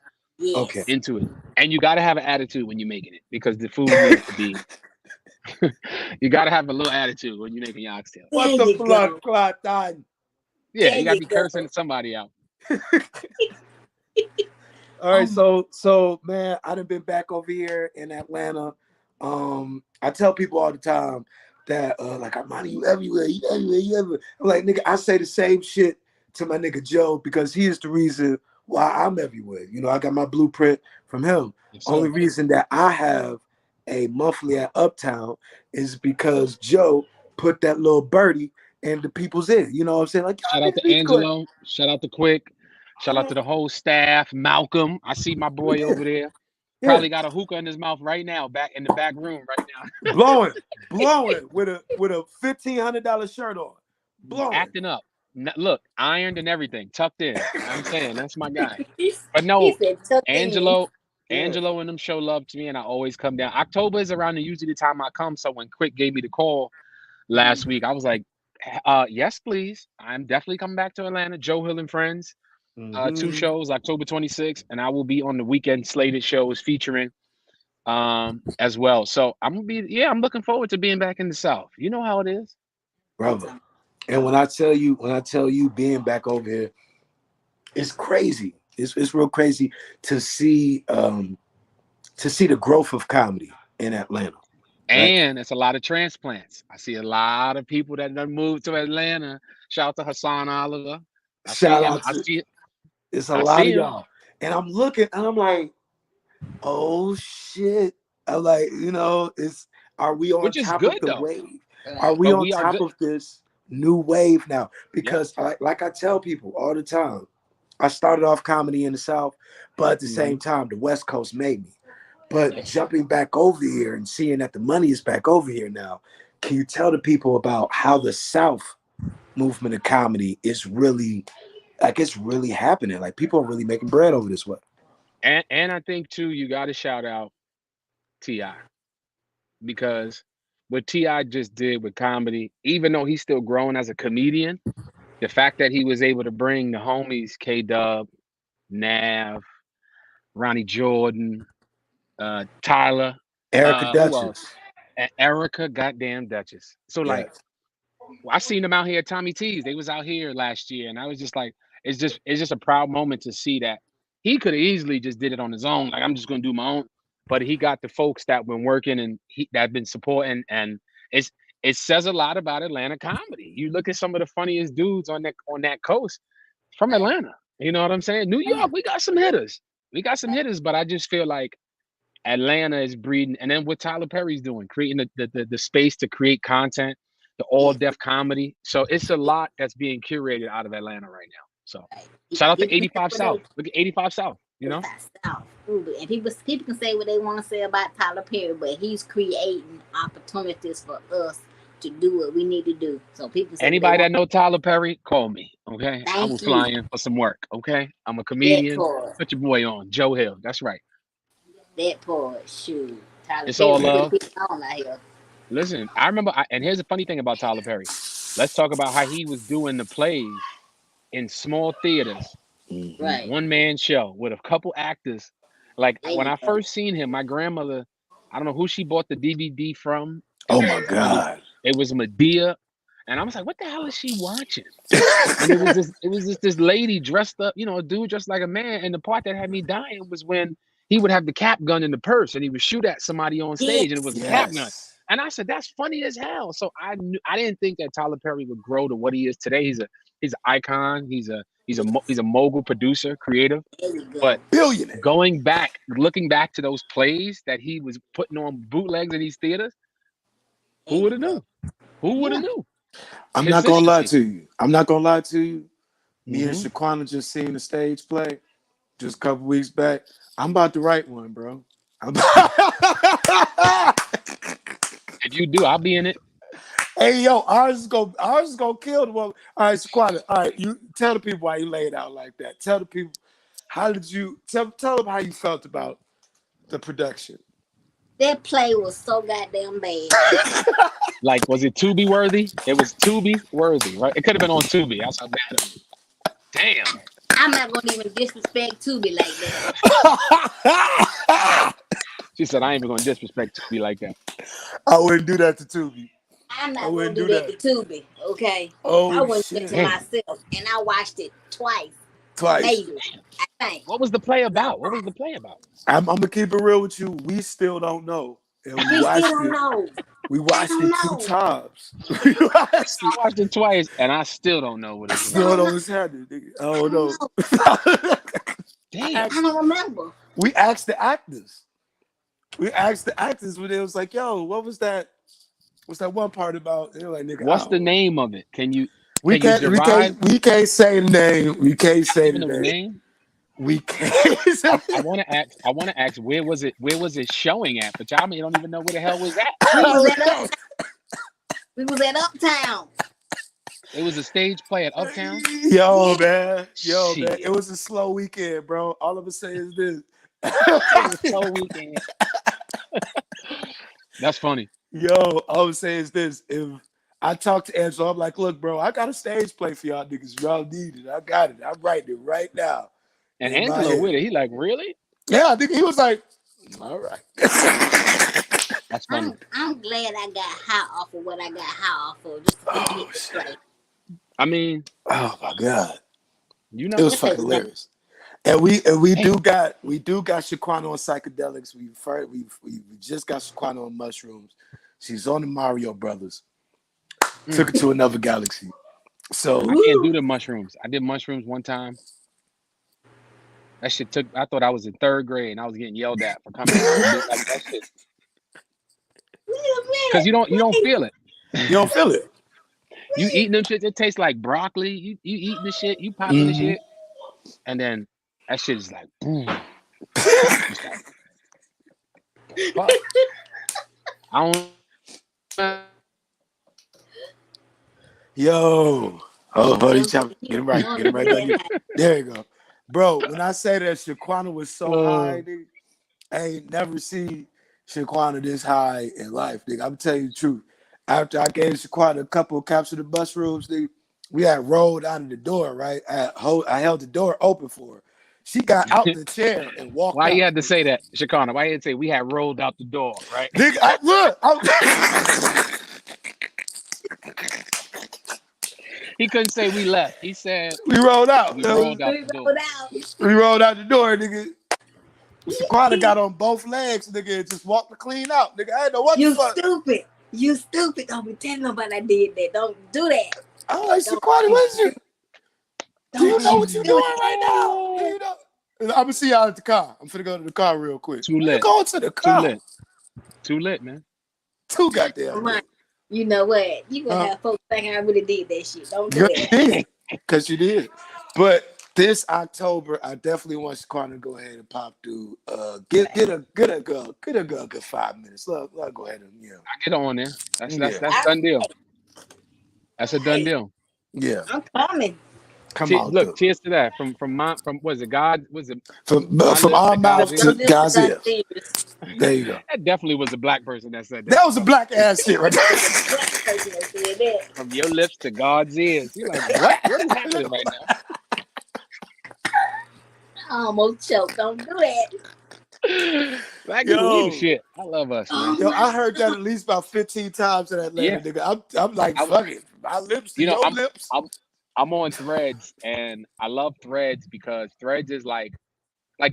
into it. And you got to have an attitude when you're making it, because the food needs to be You gotta have a little attitude when you're making your oxtail. What There the you blood go. clot done? Yeah, There you gotta you be go. cursing somebody out. All right, Um, so man, I done been back over here in Atlanta. I tell people all the time that like Armani, you everywhere, you everywhere, you everywhere. I'm like, nigga, I say the same shit to my nigga Joe because he is the reason why I'm everywhere. You know, I got my blueprint from him. Yes, Only sir. reason that I have a monthly at Uptown is because Joe put that little birdie in the people's ear. You know what I'm saying? Like, Shout y'all out niggas to need to go. Angelo. Shout out to Quick. Shout out to the whole staff. Malcolm. I see my boy Yeah, over there. yeah. Probably got a hookah in his mouth right now, back in the back room right Blowing with a $1,500 shirt on, now. blowing. Acting up. Look, ironed and everything, tucked in. I'm saying that's my guy. he, But he no, said, tuck it in. Angelo, Yeah. Angelo and them show love to me, and I always come down. October is around usually the time I come. So when Quick gave me the call last week, I was like, yes, please. I'm definitely coming back to Atlanta. Joe Hill and Friends. Two Mm-hmm. shows, October 26th, and I will be on the weekend slated shows featuring as well. So I'm looking forward to being back in the South. You know how it is. Brother. And when I tell you being back over here, it's crazy. It's real crazy to see the growth of comedy in Atlanta. Right? And it's a lot of transplants. I see a lot of people that done moved to Atlanta. Shout out to Hassan Oliver. I see Shout him. out to it's a I lot see of him. y'all. And I'm looking and I'm like, oh shit. I'm like, are we on Which is top of good the though. wave? Are Right. we on We are top good. of this new wave now? Yep. Because like I tell people all the time, I started off comedy in the South, but at the Hmm. same time, the West Coast made me. But Yes. jumping back over here and seeing that the money is back over here now, can you tell the people about how the South movement of comedy is really it's really happening? Like people are really making bread over this way. And I think too, you got to shout out Ti, because what Ti just did with comedy, even though he's still growing as a comedian, the fact that he was able to bring the homies K Dub, Nav, Ronnie Jordan, Tyler, Erica who else? Duchess. Erica, goddamn Duchess. So like, Yes. I seen them out here at Tommy T's. They was out here last year, and I was just like, it's just a proud moment to see that he could have easily just did it on his own. Like I'm just gonna do my own, but he got the folks that been working and that been supporting, and it's it says a lot about Atlanta comedy. You look at some of the funniest dudes on that coast from Right. Atlanta. You know what I'm saying? New Yeah. York, we got some hitters. We got some hitters, but I just feel like Atlanta is breeding, and then what Tyler Perry's doing, creating the space to create content, the all Yes. deaf comedy. So it's a lot that's being curated out of Atlanta right now. So Right. shout out Give to people 85 what they South. Look at 85 South. You know, South. And people can say what they want to say about Tyler Perry, but he's creating opportunities for us to do what we need to do. So people say what they anybody want. that know Tyler Perry, call me. Okay, I will Thank fly you. in for some work. Okay, I'm a That comedian. part. Put your boy on, Joe Hill. That's right. That part. Shoot. Tyler It's Perry all putting love. people on out here. Listen, I remember, and here's the funny thing about Tyler Perry. Let's talk about how he was doing the plays in small theaters, Mm-hmm. Right. one man show with a couple actors. Like There when you I go. first seen him, my grandmother, I don't know who she bought the DVD from. Oh It my was it was God. it was Medea, and I was like, what the hell is she watching? And it was just this lady dressed up, a dude dressed like a man. And the part that had me dying was when he would have the cap gun in the purse and he would shoot at somebody on stage, and it was Yes. a cap gun. Yes. And I said, that's funny as hell. So I didn't think that Tyler Perry would grow to what he is today. He's an icon. He's a mogul producer, creative. There you go. But Billionaire. looking back to those plays that he was putting on bootlegs in these theaters, There who would you have go. knew? Who would have Yeah. knew? I'm not gonna lie Consistency. to you. I'm not gonna lie to you. Me and Hmm. Shaquana just seen the stage play just a couple weeks back. I'm about to write one, bro. If you do, I'll be in it. Hey yo, ours is gonna kill the one. All right, Shaquana. All right, you tell the people why you laid out like that. Tell the people how did you tell them how you felt about the production. That play was so goddamn bad. Like, was it Tubi worthy? It was Tubi worthy, right? It could have been on Tubi. That's how bad it was. Damn. I'm not gonna even disrespect Tubi like that. She said, "I ain't even gonna disrespect Tubi like that." I wouldn't do that to Tubi. I'm I not gonna wouldn't do do that that. to Tubi, okay? I Oh wouldn't do that to shit. Damn, myself, and I watched it twice, Twice. maybe. I think. what was the play No about? What was lie. the play about? I'm gonna keep it real with you. We still don't know, and we We still watched don't it. know. We I watched don't it two know. times. We watched I it. watched it twice, and I still don't know what it's I Still about. don't don't know know. what's happening. Nigga. I I don't don't know. know. I Damn, I asked, don't remember. we asked the actors. We asked the actors when it was like, "Yo, what was that? What's that one part about?" They were like, "Nigga, I what's the don't know." name of it? We Can you can't. We derive? can't. We can't say the name. We can't Not say the even a name. name. We can't. I want to ask. I want to ask where was it? Where was it showing at? But y'all don't even know where the hell was at. We was Oh, at no. Uptown. We was at Uptown. It was a stage play at Uptown. Yo, Yeah. man. Yo, man. It Shit, was a slow weekend, bro. All I'm gonna say is this. it was so weekend. That's funny. Yo, all I'm saying is this. If I talk to Angelo, I'm like, look, bro, I got a stage play for y'all niggas. Y'all need it. I got it. I'm writing it right now And in my Angelo head. with it. He like, really? Yeah, I think he was like, all right. That's funny. I'm glad I got high off of what I got high off of just to come Oh get this shit. play. I mean, Oh my god. you It know, was That play fucking was dope. hilarious. And we hey, do got Shaquana on psychedelics. We just got Shaquana on mushrooms. She's on the Mario Brothers. Took mm, her to another galaxy. So I can't do Woo! the mushrooms. I did mushrooms one time. That shit took. I thought I was in third grade and I was getting yelled at for coming out. Like that shit, Wait a because minute. you don't Wait. feel it. you don't feel it. You Wait. eating them shit. It tastes like broccoli. You eating the shit. You popping the Mm-hmm. shit, and then that shit is like boom. It's like the fuck. I don't. Yo. Oh, Yo, he's chopping. he Get him was right. going Get him through right that back in. time. There you go. Bro, when I say that Shaquana was so high, nigga, I ain't never seen Shaquana this high in life, nigga. I'm telling you the truth. After I gave Shaquana a couple of caps of the mushrooms, nigga, we had rolled out of the door, right? I held the door open for her. She got out the chair and walked Why you out. had to say that, Shakana? Why you had to say we had rolled out the door, right? Nigga, He couldn't say we left. He said we rolled out. we rolled out We the door. rolled out. We rolled out the door, nigga. Shaquana You got on both legs, nigga, and just walked the clean out, nigga. I didn't know what the you fuck. stupid. You stupid. Don't be telling nobody I did that. Don't do that. I'm like, Don't Shaquana, you what is you? Do you don't know you what you're do doing that. right now? Do you know? I'm gonna see y'all at the car. I'm finna go to the car real quick. Too You lit. going to the Too car? lit. Too lit, man. Too goddamn Come on. lit. You know what? You gonna Huh? have folks thinking I really did that shit. Don't do Girl, you that. did, cause you did. But this October, I definitely want Shaquana to go ahead and pop through. Get a girl a good 5 minutes. Let her go ahead and I get on there. That's yeah, that's that's I, done deal. That's a done hey, deal. yeah. I'm coming. Come on Look, through. cheers to that. From was it God? Was it my From lips our to God's mouth From ears? your to lips to God's God's ears. ears. There you go. That definitely was a black person that said that. That was a black ass shit right It was a black person that said that. From your lips to God's ears. You're like, what? What is happening right now? I almost choked. Don't do that. Black people, we the Yo, shit. I love us, Oh man. yo, my I heard that at least about 15 times in Atlanta, Yeah. nigga. I'm like, I, fuck it. My lips to you know, your lips. I'm I'm on Threads, and I love Threads because Threads is like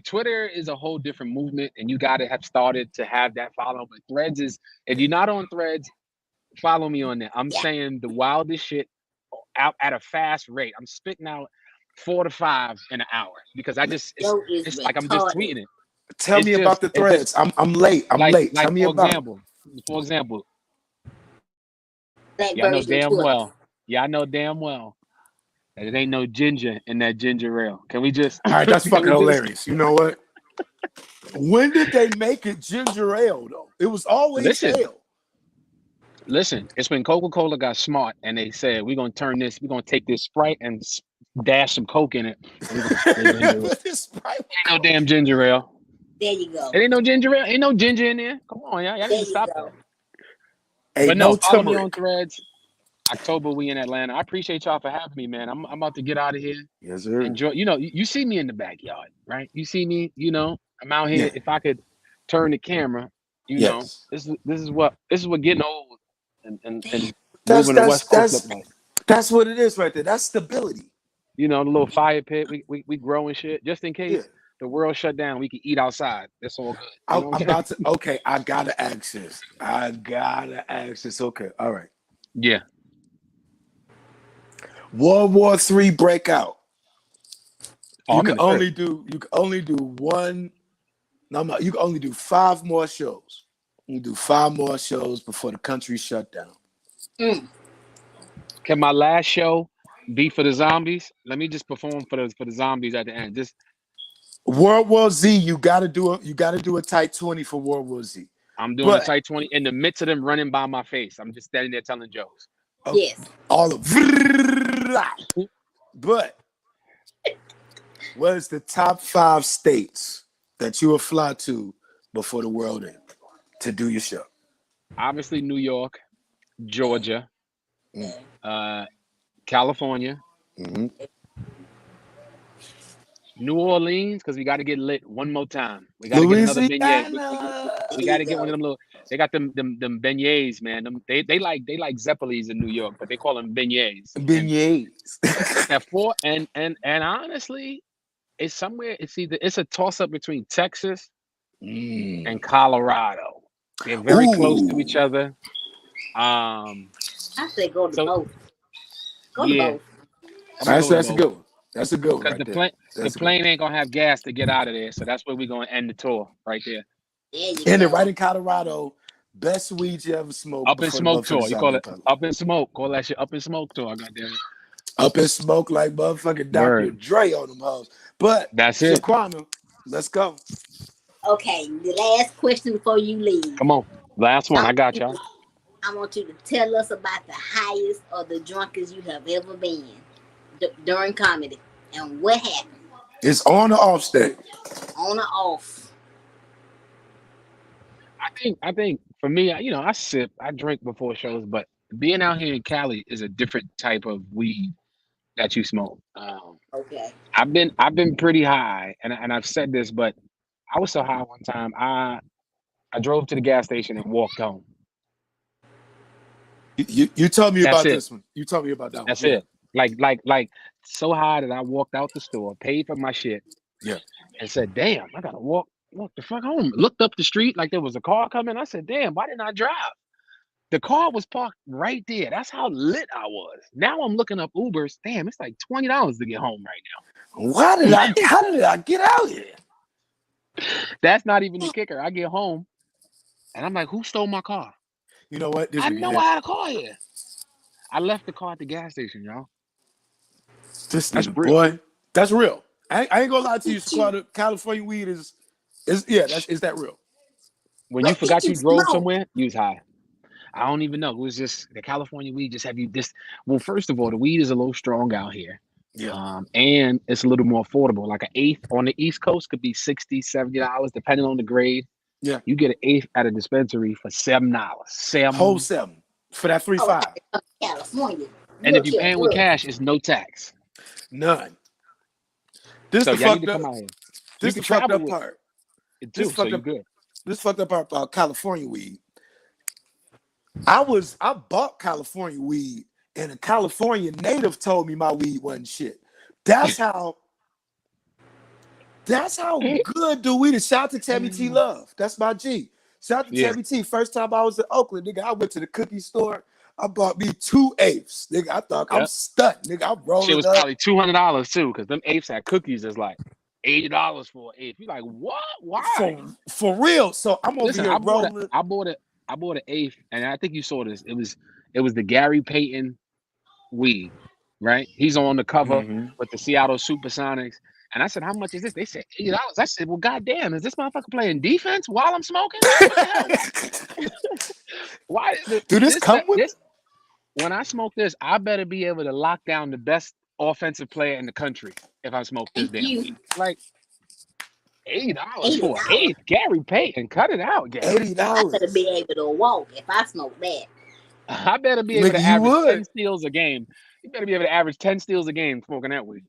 Twitter is a whole different movement, and you got to have started to have that follow. But Threads is, if you're not on Threads, follow me on there. I'm yeah. saying the wildest shit out at a fast rate. I'm spitting out 4 to 5 in an hour because I just Yo is it's like I'm just retarded. tweeting it. Tell me about the It's just threads. I'm late. I'm late. Tell like me about it. for example, Black y'all know version of damn Twitter. well, y'all know damn well that it ain't no ginger in that ginger ale. Can we just All right, that's can fucking we just hilarious. You know what? When did they make it ginger ale though? It was always listen? ale. Listen, it's when Coca-Cola got smart and they said we're gonna take this Sprite and dash some Coke in it, and we're gonna spray ginger ale. With this Sprite with Ain't no Coke. damn ginger ale. There you go. It ain't no ginger ale. Ain't no ginger in there. Come on, y'all. Y'all need There to you stop go. that. Hey, But no, no follow me on turmeric. Threads. October, we in Atlanta. I appreciate y'all for having me, man. I'm about to get out of here. Yes, sir. Enjoy. You know, you see me in the backyard, right? You see me. You know, I'm out Yeah. here. If I could. turn the camera. You know, Yes. this is what getting old and That's moving the that's West Coast look that's like. that's what it is right there. That's stability. You know, the little fire pit. We growing shit just in Yeah. case the world shut down. We can eat outside. That's all good. You know what I'm I'm saying? about to. Okay, I gotta ask this. I gotta ask this. Okay, all right. Yeah, World War III breakout. You can August the first. only do. You can only do one. No, no. You can only do 5 more shows. You do 5 more shows before the country shut down. Mm. Can my last show be for the zombies? Let me just perform for the zombies at the end. Just World War Z. You gotta do a. You gotta do a tight 20 for World War Z. I'm doing a But tight 20 in the midst of them running by my face. I'm just standing there telling jokes. Yes. all of. But what is the top 5 states that you will fly to before the world ends to do your show? Obviously, New York, Georgia, Mm. Okay. uh, California, Mm-hmm. New Orleans, because we got to get lit one more time. We got to get another beignet. Louisiana. We There got you to get one of go. them little. They got them beignets, man. They like Zeppelis in New York, but they call them beignets. And Beignets. at four and honestly, it's somewhere. It's a toss up between Texas Mm. and Colorado. They're very close to each Ooh. other. Um, I say go to so both. Go to yeah, both. I'm gonna That's go to that's a both good one. That's a good one because right there. the That's a good one. plane ain't gonna have gas to get out of there. So that's where we're gonna end the tour right there. There you And then right go. in Colorado, best weed you ever smoked Up in before the smoke motherfucking tour. You call zombie it apocalypse. up in smoke. Call that shit up in smoke tour. Goddamn it. Up in smoke like motherfucking Dr. Word. Dre on them hoes. But That's it. Shaquana, let's go. Okay, the last question before you leave. Come on. Last one. I I want got you y'all. to, I want you to tell us about the highest or the drunkest you have ever been during comedy and what happened It's on or off stage. on or off. I think for me, I drink before shows, but being out here in Cali is a different type of weed that you smoke. Okay. I've been pretty high, and I've said this, but I was so high one time. I drove to the gas station and walked home. You told me That's about it. this one. You told me about that one. That's Yeah. it. Like so high that I walked out the store, paid for my shit, Yeah. and said, "Damn, I gotta walk the fuck home." Looked up the street like there was a car coming. I said, "Damn, why didn't I drive?" The car was parked right there. That's how lit I was. Now I'm looking up Ubers. Damn, it's like $20 to get home right How did I get out here? now. That's not even the kicker. I get home and I'm like, who stole my car? You know what? This I nigga know I here. had a car here. I left the car at the gas station, y'all. This That's nigga, real. boy. That's real. I ain't gonna lie to you, What did you California weed is yeah, is that real? When you what did forgot you you drove smoke? somewhere, you was high. I don't even know. It was just the California weed just have you this. Well, first of all, the weed is a little strong out here. Yeah. And it's a little more affordable. Like an eighth on the East Coast could be $60, $70, depending on the grade. Yeah. You get an eighth at a dispensary for $7. Whole Seven. 7 for that Oh, 3.5. California. And if Look you're here, paying with look. cash, it's no tax. None. This So the y'all need to fucked up. come out here. You This can the fucked travel up with part. it This too, so fucked you up. good. This fucked up part about California weed. I bought California weed, and a California native told me my weed wasn't shit. That's how. That's how good the weed is. Shout out to Tabby T Love. That's my G. Shout out to Yeah, Tabby T. First time I was in Oakland, nigga, I went to the cookie store. I bought me 2 eighths. Nigga, I thought I'm yeah. stuck. Nigga, I'm Shit rolling was up. probably $200 too, because them apes had cookies is like $80 for an ape. You're like, what? Why? For real. So I'm over Listen, here rolling. I bought an eighth, and I think you saw this. It was the Gary Payton weed, right? He's on the cover Mm-hmm. with the Seattle Supersonics. And I said, how much is this? They said $80. I said, well, goddamn, is this motherfucker playing defense while I'm smoking? What the hell? Why is it Do this this come with this when I smoke this, I better be able to lock down the best offensive player in the country if I smoke this Thank damn you. weed. Like $80 $80. for an eighth. Gary Payton, cut it out, Gary. I better $80? be able to walk if I smoke that. I better be able Nigga, to you average 10 would. steals a game. You better be able to average 10 steals a game smoking that weed.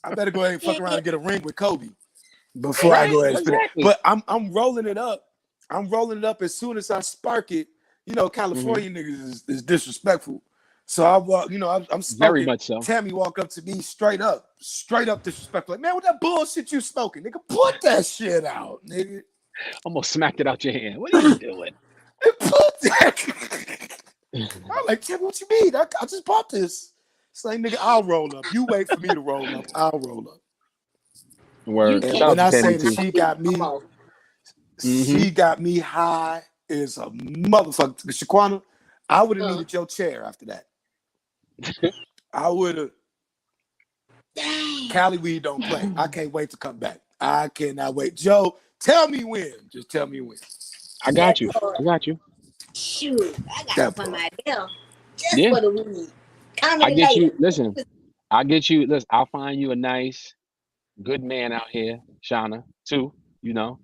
I better go ahead and fuck around Yeah, and get a ring with Kobe. before I go ahead and spit it. Exactly. But I'm rolling it up. I'm rolling it up as soon as I spark it. You know, California niggas is disrespectful. So I walk, you know, I'm Very smoking. much so. Tammy walk up to me straight up disrespectful. Like, man, what that bullshit you smoking? Nigga, put that shit out, nigga. Almost smacked it out your hand. What are you doing? Put that. I'm like, Tammy, what you mean? I just bought this. It's like, nigga, I'll roll up. You wait for me to roll up. I'll roll up. Word. And Shout out when to I Tammy say that too. she got me high as a motherfucker. Shaquana, I would have needed your chair after that. I would have. Cali weed don't play. I can't wait to come back. I cannot wait. Joe, tell me when. Just tell me when. I got you. I got you. Shoot, I got That somebody else just for the weed. I Comedy get you. later. Listen, I get you. Listen, I'll find you a nice, good man out here, Shauna, too. You know,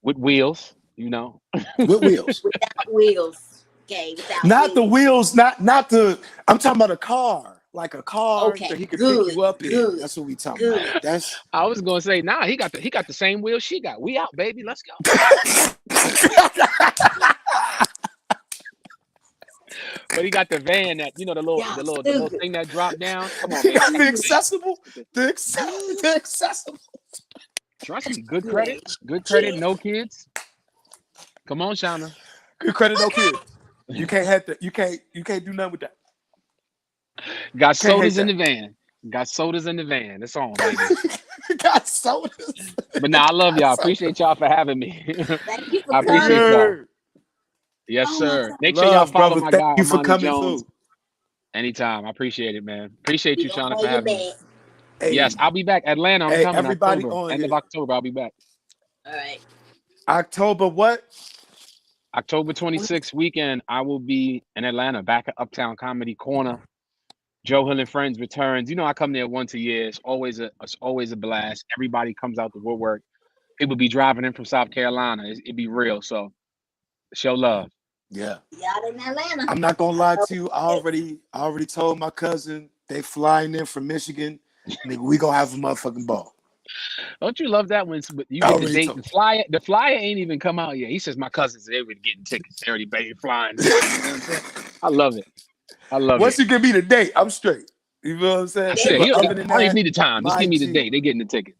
with wheels. You know, With wheels. Without wheels. Okay, without Not the wheels. wheels, not the. I'm talking about a car. Like a car Okay, that he could pick good, you up in. good, That's what we talking good. about. That's I was gonna say, nah, he got the same wheels she got. We out, baby. Let's go. But he got the van that the little Y'all the little stupid. thing that dropped down. Come on, he baby. got He got the the van. accessible. The accessible. Trust me, good You credit, ain't good credit, shit. no kids. Come on, Shauna. Good credit, no Okay. kids. You can't have that. You can't do nothing with that. Got Can't hate sodas in that. the van. Got sodas in the van. That's on, baby. Got sodas. But now I love Got y'all. sodas. Appreciate y'all for having me. Thank you for I appreciate coming. y'all. Yeah. Yes, Oh my sir. God. Make sure y'all Love, follow brother. my Thank guy you for Armani coming Jones through. anytime. I appreciate it, man. Appreciate We you, gonna Shauna, for have you having me. back. Yes, Hey, I'll be back. Atlanta, I'm coming everybody October. on End of here. October, I'll be back. All right. October what? October 26th weekend, I will be in Atlanta, back at Uptown Comedy Corner. Joe Hill and Friends returns. You know, I come there once a year. It's always a blast. Everybody comes out to woodwork. People be driving in from South Carolina. It'd be real. So show love. Yeah. Y'all in Atlanta. I'm not gonna lie to you. I already told my cousin they flying in from Michigan. Nigga, we gonna have a motherfucking ball. Don't you love that when you I get the already date? told. The flyer ain't even come out yet. He says my cousins they were getting tickets. They already paid flying and stuff. You know what I'm saying? I love it. I love it. Once you give me the date, I'm straight. You know what I'm saying? That's There it. you But go. other than I don't even that, need the time. Just my give me the G, date. They getting the tickets.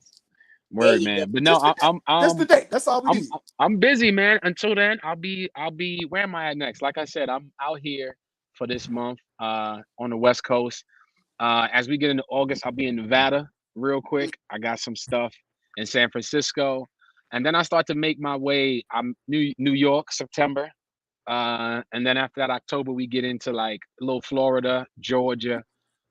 There Word, you go. man. But no, just the date. Just the date. That's all we need. I'm busy, man. Until then, I'll be where am I at next? Like I said, I'm out here for this month on the West Coast. As we get into August, I'll be in Nevada real quick. I got some stuff in San Francisco. And then I start to make my way. I'm New York, September. And then after that, October, we get into like a little Florida, Georgia.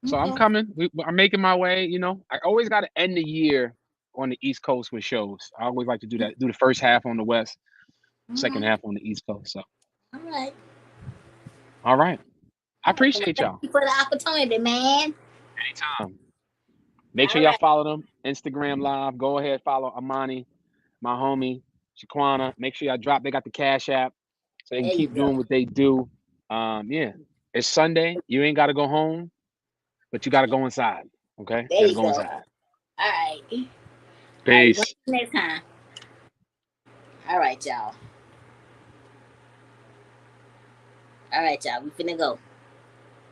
So I'm Okay. coming. I'm making my way. You know, I always got to end the year on the East Coast with shows. I always like to do that. Do the first half on the West, All second right. half on the East Coast. So, All right. all right. I All right. Well, appreciate thank y'all. you for the opportunity, man. Make sure All y'all right. follow them. Instagram Live. Go ahead, follow Armani, my homie, Shaquana. Make sure y'all drop. They got the Cash App so they can There you keep go. doing what they do. Yeah. It's Sunday. You ain't gotta go home, but you gotta go inside. Okay? You There gotta you go go. inside. All right. All right. We're Peace. next time. All right, y'all. All right, y'all. We finna go.